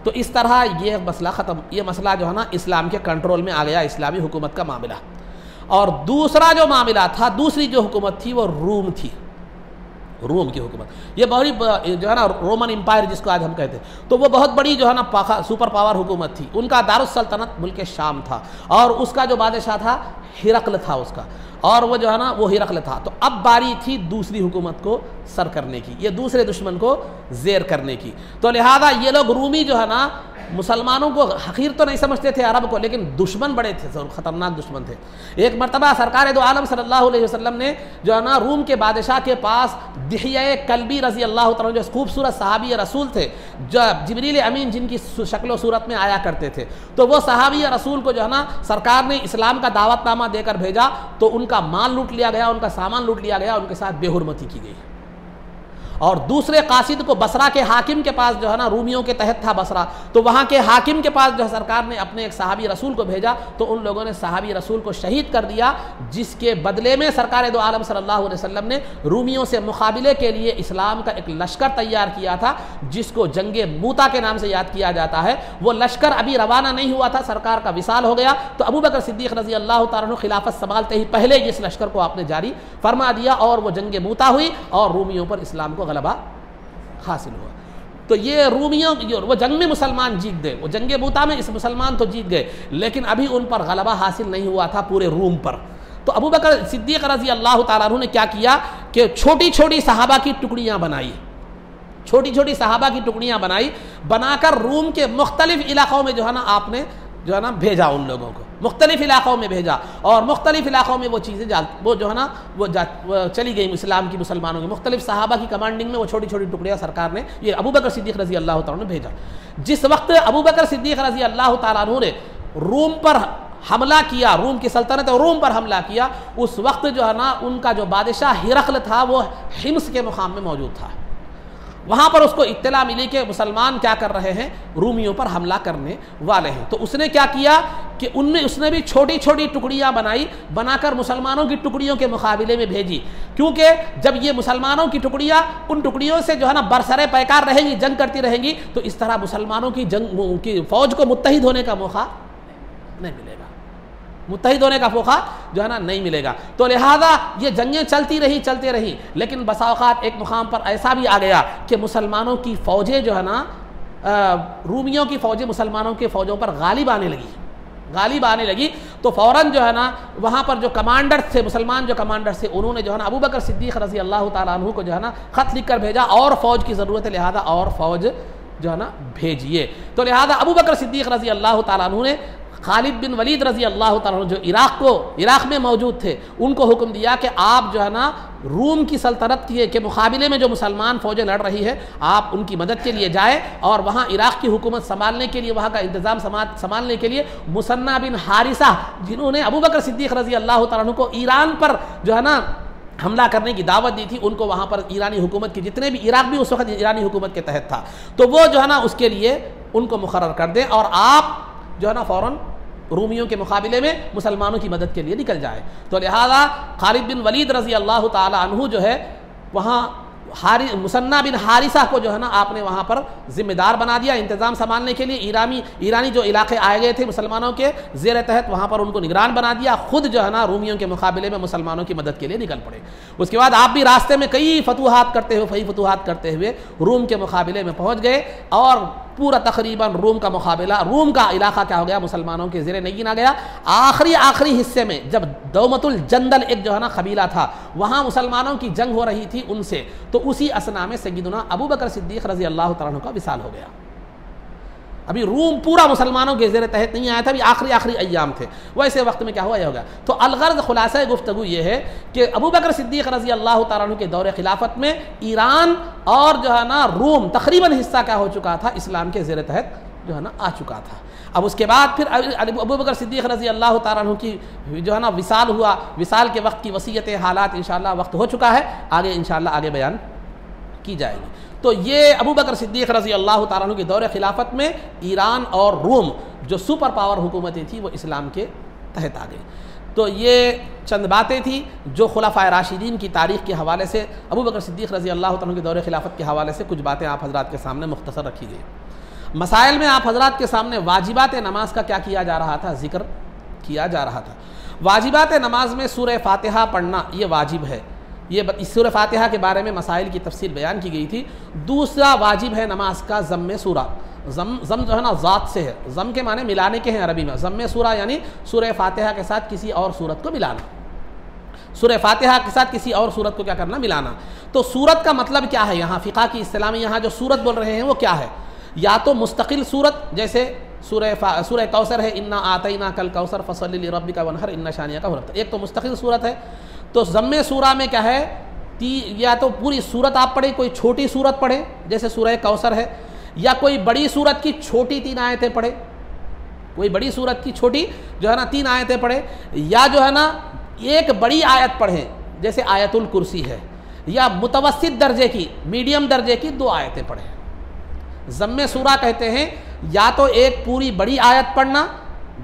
तो इस तरह ये मसला ख़त्म, ये मसला जो है ना इस्लाम के कंट्रोल में आ गया, इस्लामी हुकूमत का मामला। और दूसरा जो मामला था, दूसरी जो हुकूमत थी वो रूम थी, रूम की हुकूमत। ये बड़ी जो है ना रोमन एम्पायर जिसको आज हम कहते हैं, तो वो बहुत बड़ी जो है ना सुपर पावर हुकूमत थी। उनका दारुस सल्तनत मुल्क शाम था, और उसका जो बादशाह था हिरकल था उसका, और वो जो है ना वो हिरकल था। तो अब बारी थी दूसरी हुकूमत को सर करने की, ये दूसरे दुश्मन को ज़ेर करने की। तो लिहाजा ये लोग रूमी जो है ना मुसलमानों को हकीर तो नहीं समझते थे अरब को, लेकिन दुश्मन बड़े थे, ख़तरनाक दुश्मन थे। एक मरतबा सरकार दो आलम सल्लल्लाहु अलैहि वसल्लम ने जो है ना रूम के बादशाह के पास दिहिया कल्बी रज़ी अल्लाह तआला जो खूबसूरत सहाबी रसूल थे, जो जिब्रील अमीन जिनकी शक्ल सूरत में आया करते थे, तो वो सहाबी रसूल को जो है ना सरकार ने इस्लाम का दावतनामा देकर भेजा। तो उनका माल लूट लिया गया, उनका सामान लूट लिया गया, उनके साथ बेहुरमती की गई। और दूसरे कासिद को बसरा के हाकिम के पास जो है ना रूमियों के तहत था बसरा, तो वहाँ के हाकिम के पास जो है सरकार ने अपने एक सहाबी रसूल को भेजा। तो उन लोगों ने सहाबी रसूल को शहीद कर दिया, जिसके बदले में सरकार दो आलम सल्लल्लाहु अलैहि वसल्लम ने रूमियों से मुकाबले के लिए इस्लाम का एक लश्कर तैयार किया था, जिसको जंगे मूता के नाम से याद किया जाता है। वो लश्कर अभी रवाना नहीं हुआ था, सरकार का विसाल हो गया। तो अबू बकर सिद्दीक़ रज़ी अल्लाह तआला अन्हु खिलाफत संभालते ही पहले इस लश्कर को आपने जारी फरमा दिया, और वो जंगे मूता हुई और रूमियों पर इस्लाम को गलबा हासिल हुआ। तो ये रूमियों वो जंग में मुसलमान जीत गए, वो जंगे मूता में इस मुसलमान तो जीत गए, लेकिन अभी उन पर गलबा हासिल नहीं हुआ था पूरे रूम पर। तो अबू बकर सिद्दीक़ रज़ी अल्लाह तआला अन्हु ने क्या किया कि छोटी छोटी सहाबा की टुकड़ियाँ बनाई, छोटी छोटी सहाबा की टुकड़ियाँ बनाकर रूम के मुख्तलिफ इलाक़ों में जो है ना आपने जो है ना भेजा, उन लोगों को मुख्तलिफ इलाक़ों में भेजा, और मुख्तलिफ इलाक़ों में वो चीज़ें वो जो है ना वो चली गई इस्लाम की मुसलमानों की मुख्तलिफ सहाबा की कमांडिंग में। वो छोटी छोटी टुकड़ियाँ सरकार ने ये अबू बकर सिद्दीक़ रज़ी अल्लाह तआला ने भेजा। जिस वक्त अबू बकर सिद्दीक़ रज़ी अल्लाह तआला अन्हु ने रूम पर हमला किया, रूम की सल्तनत और रूम पर हमला किया, उस वक्त जो है ना उनका जो बादशाह हिरकल था वो हिम्स के मुकाम में मौजूद था। वहाँ पर उसको इत्तला मिली कि मुसलमान क्या कर रहे हैं, रूमियों पर हमला करने वाले हैं। तो उसने क्या किया कि उसने भी छोटी छोटी टुकड़ियाँ बनाकर मुसलमानों की टुकड़ियों के मुकाबले में भेजी, क्योंकि जब ये मुसलमानों की टुकड़ियाँ उन टुकड़ियों से जो है ना बरसरे पैकार रहेंगी, जंग करती रहेंगी, तो इस तरह मुसलमानों की जंग की फ़ौज को मुत्तहिद होने का मौका नहीं मिलेगा, मुत्तहिद होने का मौका जो है ना नहीं मिलेगा। तो लिहाजा ये जंगें चलती रही, लेकिन बसा औक़ात एक मुकाम पर ऐसा भी आ गया कि मुसलमानों की फ़ौजें जो है ना रूमियों की फ़ौजें मुसलमानों के फ़ौजों पर गालिब आने लगी। तो फ़ौरन जो है ना वहाँ पर जो कमांडर थे, मुसलमान जो कमांडर थे, उन्होंने जो है ना अबू बकर सिद्दीक़ रज़ी अल्लाह तआला अन्हु को जो है ना ख़त लिख कर भेजा, और फ़ौज की ज़रूरत है, लिहाजा और फ़ौज जो है ना भेजिए। तो लिहाजा अबू बकर सिद्दीक़ रज़ी अल्लाह तआला अन्हु ने खालिद बिन वलीद रज़ी अल्लाह तआला जो इराक़ में मौजूद थे, उनको हुक्म दिया कि आप जो है ना रूम की सल्तनत के मुकाबले में जो मुसलमान फ़ौजें लड़ रही है, आप उनकी मदद के लिए जाए, और वहाँ इराक़ की हुकूमत संभालने के लिए, वहाँ का इंतज़ाम संभालने के लिए मुसन्ना बिन हारिसा, जिन्होंने अबू बकर सिद्दीक़ रज़ी अल्लाह तआला को ईरान पर जो है ना हमला करने की दावत दी थी, उनको वहाँ पर ईरानी हुकूमत के जितने भी, इराक़ भी उस वक्त ईरानी हुकूमत के तहत था, तो वो जो है ना उसके लिए उनको मुकर्रर कर दें, और आप जो है ना फ़ौरन रूमियों के मुकाबले में मुसलमानों की मदद के लिए निकल जाए। तो लिहाजा खालिद बिन वलीद रज़ी अल्लाह तआला अन्हु जो है वहाँ मुसन्ना बिन हारिसा को जो है ना आपने वहाँ पर ज़िम्मेदार बना दिया इंतज़ाम संभालने के लिए। ईरानी जो इलाके आए गए थे मुसलमानों के ज़ेर तहत, वहाँ पर उनको निगरान बना दिया। ख़ुद जो है ना रूमियों के मुकाबले में मुसलमानों की मदद के लिए निकल पड़े। उसके बाद आप भी रास्ते में कई फतूहात करते हुए रूम के मुकाबले में पहुँच गए, और पूरा तकरीबन रूम का इलाका क्या हो गया, मुसलमानों के ज़ेरे नगीन आ गया। आखिरी हिस्से में जब दौमतुल जंदल एक जो है ना कबीला था, वहाँ मुसलमानों की जंग हो रही थी उनसे, तो उसी असना में सय्यदुना अबू बकर सिद्दीक़ रज़ी अल्लाह तआला अन्हु का विसाल हो गया। अभी रूम पूरा मुसलमानों के ज़ेर तहत नहीं आया था, अभी आखिरी अय्याम थे। वैसे वक्त में क्या हुआ, यह होगा। तो अलगर्ज़ खुलासा गुफ्तगू ये है कि अबू बकर सिद्दीक़ रज़ी अल्लाह तआला अन्हु के दौरे खिलाफत में ईरान और जो है ना रूम तकरीबन हिस्सा क्या हो चुका था, इस्लाम के ज़ेर तहत जो है ना आ चुका था। अब उसके बाद फिर अबू बकर सिद्दीक़ रज़ी अल्लाह तआला अन्हु की जो है ना विसाल हुआ, विसाल के वक्त की वसीयत हालात इंशाअल्लाह वक्त हो चुका है, आगे इंशाअल्लाह आगे बयान की जाएगी। तो ये अबू बकर सिद्दीक़ रज़ी अल्लाह तआला अन्हु के दौरे खिलाफत में ईरान और रोम जो सुपर पावर हुकूमतें थी वो इस्लाम के तहत आ गई। तो ये चंद बातें थी जो खुलफ़ाए राशिदीन की तारीख़ के हवाले से अबू बकर सिद्दीक़ रज़ी अल्लाह तआला अन्हु के दौरे खिलाफत के हवाले से कुछ बातें आप हज़रात के सामने मुख्तसर रखी गई। मसाइल में आप हज़रात के सामने वाजिबात नमाज का क्या किया जा रहा था, ज़िक्र किया जा रहा था। वाजिबात नमाज में सूरह फ़ातिहा पढ़ना ये वाजिब है, ये इस सूरह फ़ातिहा के बारे में मसाइल की तफसील बयान की गई थी। दूसरा वाजिब है नमाज का ज़म्मे सूरा। ज़म जो है ना ज़ात से है, ज़म के माने मिलाने के हैं अरबी में। ज़म्मे सूरा यानी सूरह फ़ातिहा के साथ किसी और सूरत को मिलाना, सूरह फ़ातिहा के साथ किसी और सूरत को क्या करना, मिलाना। तो सूरत का मतलब क्या है, यहाँ फ़िक़ा की इस्तिलाह में यहाँ जो सूरत बोल रहे हैं वो क्या है, या तो मुस्तकिल सूरत जैसे सूरह कौसर है, इन्ना आतैना कल कौसर फसल्लि लिरब्बिका वन्हर इन्ना शानियका हुवा अबतर, एक तो मुस्तकिल सूरत है। तो ज़म्मे सूरा में क्या है, या तो पूरी सूरत आप पढ़े, कोई छोटी सूरत पढ़े जैसे सूरह कौसर है, या कोई बड़ी सूरत की छोटी 3 आयतें पढ़े, कोई बड़ी सूरत की छोटी जो है ना 3 आयतें पढ़े, या जो है ना एक बड़ी आयत पढ़ें जैसे आयतुल कुर्सी है, या मुतवस्सित दर्जे की मीडियम दर्जे की 2 आयतें पढ़ें। ज़म्मे सूरा कहते हैं या तो एक पूरी बड़ी आयत पढ़ना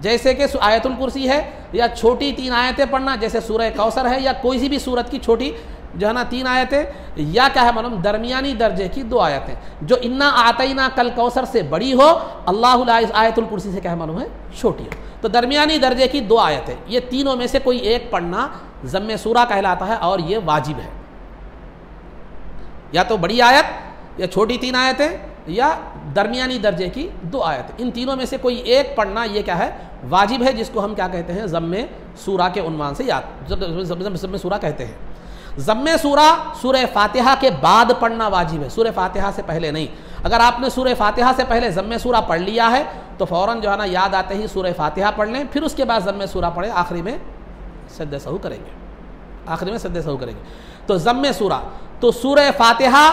जैसे कि आयतुल कुर्सी है, या छोटी 3 आयतें पढ़ना जैसे सूरह कौसर है, या कोई सी भी सूरत की छोटी जो है ना 3 आयतें, या क्या है मालूम दरमियानी दर्जे की 2 आयतें जो इन्ना आतैना कल कौसर से बड़ी हो, अल्लाहु ला आयतुल कुर्सी से क्या है मालूम है छोटी हो। तो दरमियानी दर्जे की 2 आयतें, ये तीनों में से कोई एक पढ़ना ज़म्मे सूरा कहलाता है और ये वाजिब है। या तो बड़ी आयत या छोटी 3 आयतें या दरमियानी दर्जे की 2 आयत, इन तीनों में से कोई एक पढ़ना ये क्या है वाजिब है, जिसको हम क्या कहते हैं ज़म्मे सूरा के उन्वान से याद ज़म्मे सूरा कहते हैं। ज़म्मे सूरा सूरह फ़ातिहा के बाद पढ़ना वाजिब है, सूरह फ़ातिहा से पहले नहीं। अगर आपने सूरह फ़ातिहा से पहले ज़म्मे सूरा पढ़ लिया है तो फ़ौरन जो है ना याद आते ही सूरह फ़ातिहा पढ़ लें, फिर उसके बाद ज़म्मे सूरा पढ़ें, आखिरी में सज्दे सहू करेंगे, आखिरी में सज्दे सहू करेंगे। तो ज़म्मे सूरा, तो सूरह फ़ातिहा,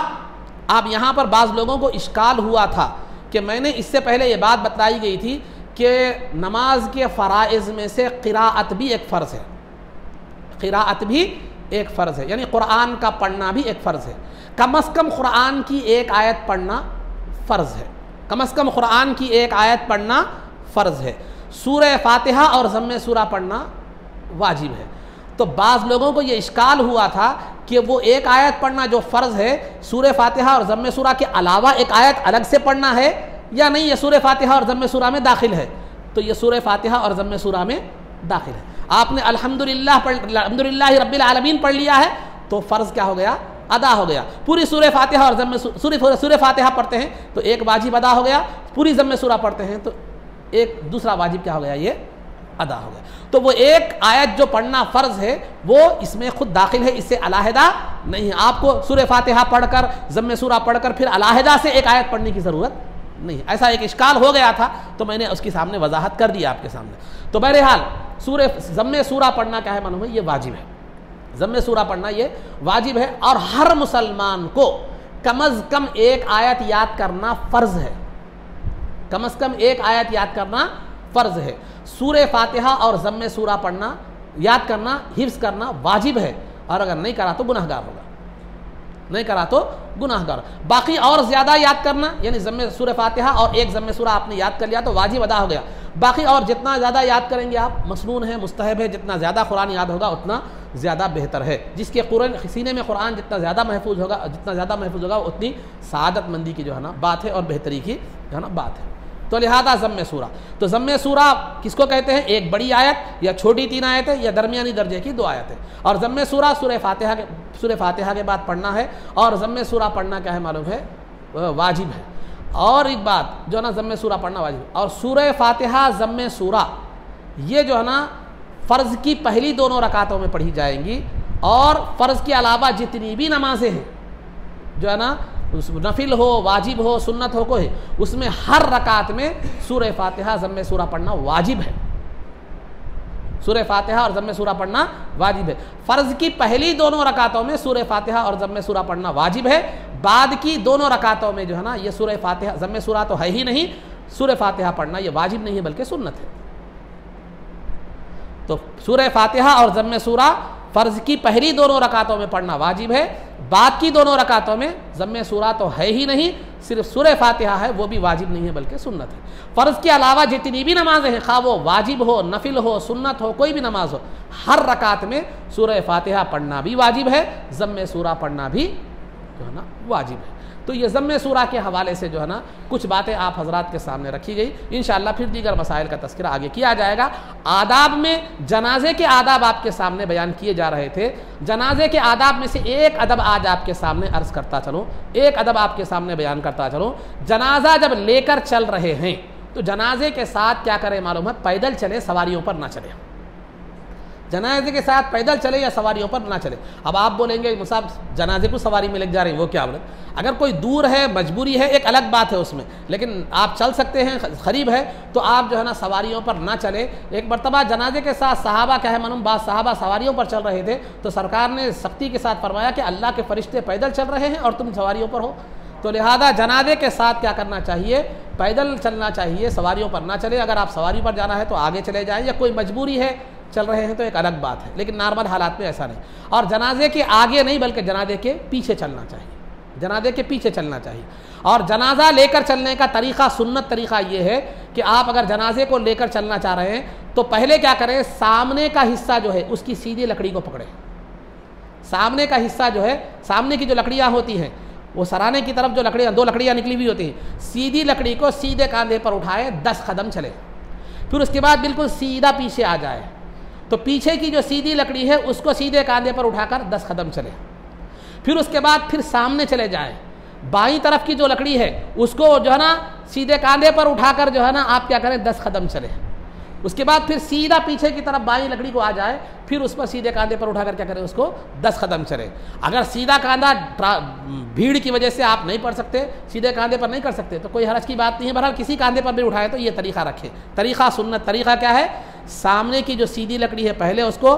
आप यहाँ पर बाज़ लोगों को इश्काल हुआ था कि मैंने इससे पहले ये बात बताई गई थी कि नमाज के फ़राइज़ में से क़िराअत भी एक फ़र्ज़ है, क़िराअत भी एक फ़र्ज़ है, यानी क़ुरआन का पढ़ना भी एक फ़र्ज़ है। कम अज़ कम क़ुरआन की एक आयत पढ़ना फ़र्ज़ है, कम अज़ कम क़ुरआन की एक आयत पढ़ना फ़र्ज़ है। सूरह फ़ातिहा और ज़म्मे सूरा पढ़ना वाजिब है। तो बाज़ लोगों को ये इश्काल हुआ था कि वो एक आयत पढ़ना जो फ़र्ज़ है सूरह फ़ातिहा और ज़म्मे सूरा के अलावा एक आयत अलग से पढ़ना है या नहीं, ये सूरह फ़ातिहा और ज़म्मे सूरा में दाखिल है। तो ये सूरह फ़ातिहा और ज़म्मे सूरा में दाखिल है। आपने अल्हम्दुलिल्लाह रब्बिल आलमीन पढ़ लिया है तो फ़र्ज़ क्या हो गया, अदा हो गया। पूरी सूरह फ़ातिहा और ज़म्मे सूरह फ़ातिहा पढ़ते हैं तो एक वाजिब अदा हो गया, पूरी ज़म्मे सूरा पढ़ते हैं तो एक दूसरा वाजिब क्या हो गया, ये अदा हो गया। तो वो एक आयत जो पढ़ना फ़र्ज़ है वो इसमें खुद दाखिल है, इससे अलहदा नहीं है। आपको सूरह फ़ातिहा पढ़कर ज़म्मे सूरा पढ़कर फिर अलहदा से एक आयत पढ़ने की ज़रूरत नहीं। ऐसा एक इश्काल हो गया था तो मैंने उसके सामने वजाहत कर दी आपके सामने। तो बहरहाल सूरह ज़म्मे सूरा पढ़ना क्या है मालूम है, ये वाजिब है। ज़म्मे सूरा पढ़ना ये वाजिब है और हर मुसलमान को कम अज़ कम एक आयत याद करना फ़र्ज़ है, कम अज़ कम एक आयत याद करना फ़र्ज़ है। सूरह फ़ातिहा और ज़म्मे सूरा पढ़ना, याद करना, हिफ्ज़ करना वाजिब है, और अगर नहीं करा तो गुनाहगार होगा, नहीं करा तो गुनाहगार। बाकी और ज़्यादा याद करना, यानी ज़म्मे सूरह फ़ातिहा और एक ज़म्मे सूरा आपने याद कर लिया तो वाजिब अदा हो गया। बाकी और जितना ज़्यादा याद करेंगे आप मसनून है, मुस्तहब है, जितना ज़्यादा कुरान याद होगा उतना ज़्यादा बेहतर है। जिसके कुरान सीने में कुरान जितना ज़्यादा महफूज होगा, जितना ज़्यादा महफूज होगा उतनी सआदतमंदी की जो है ना बात है और बेहतरी की जो है ना बात है। तो लिहाजा ज़म्मे सूरा, तो ज़म्मे सूरा किसको कहते हैं, एक बड़ी आयत या छोटी 3 आयतें या दरमियानी दर्जे की 2 आयतें। और ज़म्मे सूरा सूरह फ़ातिहा के बाद पढ़ना है, और ज़म्मे सूरा पढ़ना क्या है मालूम है, वाजिब है। और एक बात जो है ना ज़म्मे सूरा पढ़ना वाजिब है। और सूरह फ़ातिहा ज़म्मे सूरा ये जो है ना फ़र्ज़ की पहली दोनों रकातों में पढ़ी जाएंगी, और फ़र्ज़ के अलावा जितनी भी नमाजें हैं जो है ना उस नफिल हो, वाजिब हो, सुन्नत हो, कोई उसमें हर रकात में सूरह फातिहा ज़म्मे सूरा पढ़ना वाजिब है। सूरह फातिहा और ज़म्मे सूरा पढ़ना वाजिब है। फ़र्ज़ की पहली दोनों रकातों में सूरह फातिहा और ज़म्मे सूरा पढ़ना वाजिब है। बाद की दोनों रकातों में जो है ना ये सूरह फातिहा, ज़म्मे सूरा तो है ही नहीं, सूरह फातिहा पढ़ना ये वाजिब नहीं है बल्कि सुन्नत है। तो सूरह फातिहा और ज़म्मे सूरा फ़र्ज़ की पहली दोनों रकातों में पढ़ना वाजिब है। बाद की दोनों रकातों में ज़म्मे सूरा तो है ही नहीं, सिर्फ सूरह फातिहा है, वो भी वाजिब नहीं है बल्कि सुन्नत है। फ़र्ज़ के अलावा जितनी भी नमाज़ें हैं, खा वो वाजिब हो, नफिल हो, सुन्नत हो, कोई भी नमाज हो, हर रकात में सूरह फातिहा पढ़ना भी वाजिब है, ज़म्मे सूरा पढ़ना भी जो है ना वाजिब है। तो ये ज़म्मे सूरा के हवाले से जो है ना कुछ बातें आप हज़रात के सामने रखी गई। इंशाअल्लाह फिर दीगर मसाइल का तज़किरा आगे किया जाएगा। आदाब में जनाजे के आदाब आपके सामने बयान किए जा रहे थे। जनाजे के आदाब में से एक अदब आज आपके सामने अर्ज़ करता चलूँ, एक अदब आपके सामने बयान करता चलूँ। जनाजा जब लेकर चल रहे हैं तो जनाजे के साथ क्या करें मालूम है? पैदल चले, सवारियों पर ना चले। जनाजे के साथ पैदल चले या सवारियों पर ना चले। अब आप बोलेंगे मुसाब जनाजे को सवारी में लग जा रही है, वो क्या बोले? अगर कोई दूर है, मजबूरी है, एक अलग बात है उसमें, लेकिन आप चल सकते हैं, करीब है, तो आप जो है ना सवारियों पर ना चले। एक मरतबा जनाजे के साथ सहाबा क्या है मालूम, बाद सहाबा सवारियों पर चल रहे थे तो सरकार ने सख्ती के साथ फरमाया कि अल्लाह के फरिश्ते पैदल चल रहे हैं और तुम सवारियों पर हो। तो लिहाजा जनाजे के साथ क्या करना चाहिए? पैदल चलना चाहिए, सवारियों पर ना चले। अगर आप सवारी पर जाना है तो आगे चले जाएं, या कोई मजबूरी है चल रहे हैं तो एक अलग बात है, लेकिन नॉर्मल हालात में ऐसा नहीं। और जनाजे के आगे नहीं बल्कि जनाजे के पीछे चलना चाहिए, जनाजे के पीछे चलना चाहिए। और जनाजा लेकर चलने का तरीक़ा, सुन्नत तरीक़ा ये है कि आप अगर जनाजे को लेकर चलना चाह रहे हैं तो पहले क्या करें, सामने का हिस्सा जो है उसकी सीधी लकड़ी को पकड़ें। सामने का हिस्सा जो है, सामने की जो लकड़ियाँ होती हैं, वो सराने की तरफ जो लकड़ियाँ, दो लकड़ियाँ निकली हुई होती हैं, सीधी लकड़ी को सीधे कंधे पर उठाए 10 कदम चले। फिर उसके बाद बिल्कुल सीधा पीछे आ जाए, तो पीछे की जो सीधी लकड़ी है उसको सीधे कंधे पर उठाकर 10 कदम चले। फिर उसके बाद फिर सामने चले जाएं, बाईं तरफ की जो लकड़ी है उसको जो है ना सीधे कंधे पर उठाकर जो है ना आप क्या करें, 10 कदम चले। उसके बाद फिर सीधा पीछे की तरफ बाईं लकड़ी को आ जाए, फिर उस पर सीधे कंधे पर उठाकर क्या करें, उसको 10 कदम चले। अगर सीधा कंधा भीड़ की वजह से आप नहीं पढ़ सकते, सीधे कंधे पर नहीं कर सकते, तो कोई हरज की बात नहीं है। बहरहाल किसी कंधे पर भी उठाए तो ये तरीक़ा रखें। तरीक़ा सुन्नत तरीक़ा क्या है? सामने की जो सीधी लकड़ी है पहले उसको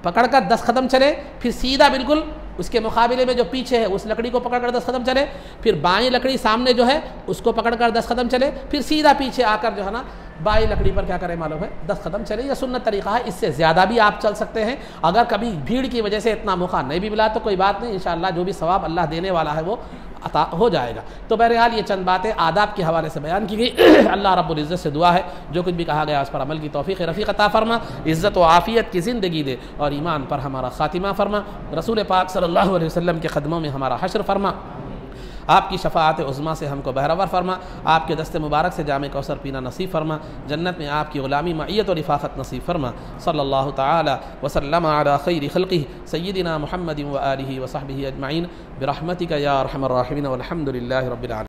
पकड़कर 10 कदम चले, फिर सीधा बिल्कुल उसके मुकाबले में जो पीछे है उस लकड़ी को पकड़कर 10 कदम चले, फिर बाईं लकड़ी सामने जो है उसको पकड़कर 10 कदम चले, फिर सीधा पीछे आकर जो है ना बाईं लकड़ी पर क्या करें मालूम है, 10 कदम चले। यह सुन्नत तरीक़ा है। इससे ज़्यादा भी आप चल सकते हैं। अगर कभी भीड़ की वजह से इतना मौका नहीं भी मिला तो कोई बात नहीं, इंशाअल्लाह जो भी सवाब अल्लाह देने वाला है वो अता हो जाएगा। तो बहरहाल ये चंद बातें आदाब के हवाले से बयान की गई। अल्लाह रब्बुल इज़्ज़त से दुआ है जो कुछ भी कहा गया उस पर अमल की तौफ़ीक़ रफ़ीक़ अता फ़रमा, इज़्ज़त व आफ़ियत की ज़िंदगी दे और ईमान पर हमारा ख़ातिमा फ़रमा, रसूल पाक सल्लल्लाहु अलैहि वसल्लम के क़दमों में हमारा हश्र फ़रमा, आपकी शफ़ाअत उज़्मा से हमको बहरावर फरमा, आपके दस्ते मुबारक से जामे कौसर पीना नसीब फरमा, जन्नत में आपकी ग़ुलामी मइयत और रिफ़ाक़त नसीब फरमा। सल्लल्लाहु तआला वसल्लम अला खैरि ख़ल्क़िही सय्यिदिना मुहम्मदिन व आलिहि व सहबिही अजमईन बिरहमतिका या अरहमर राहिमीन वल्हम्दुलिल्लाहि रब्बिल आलमीन।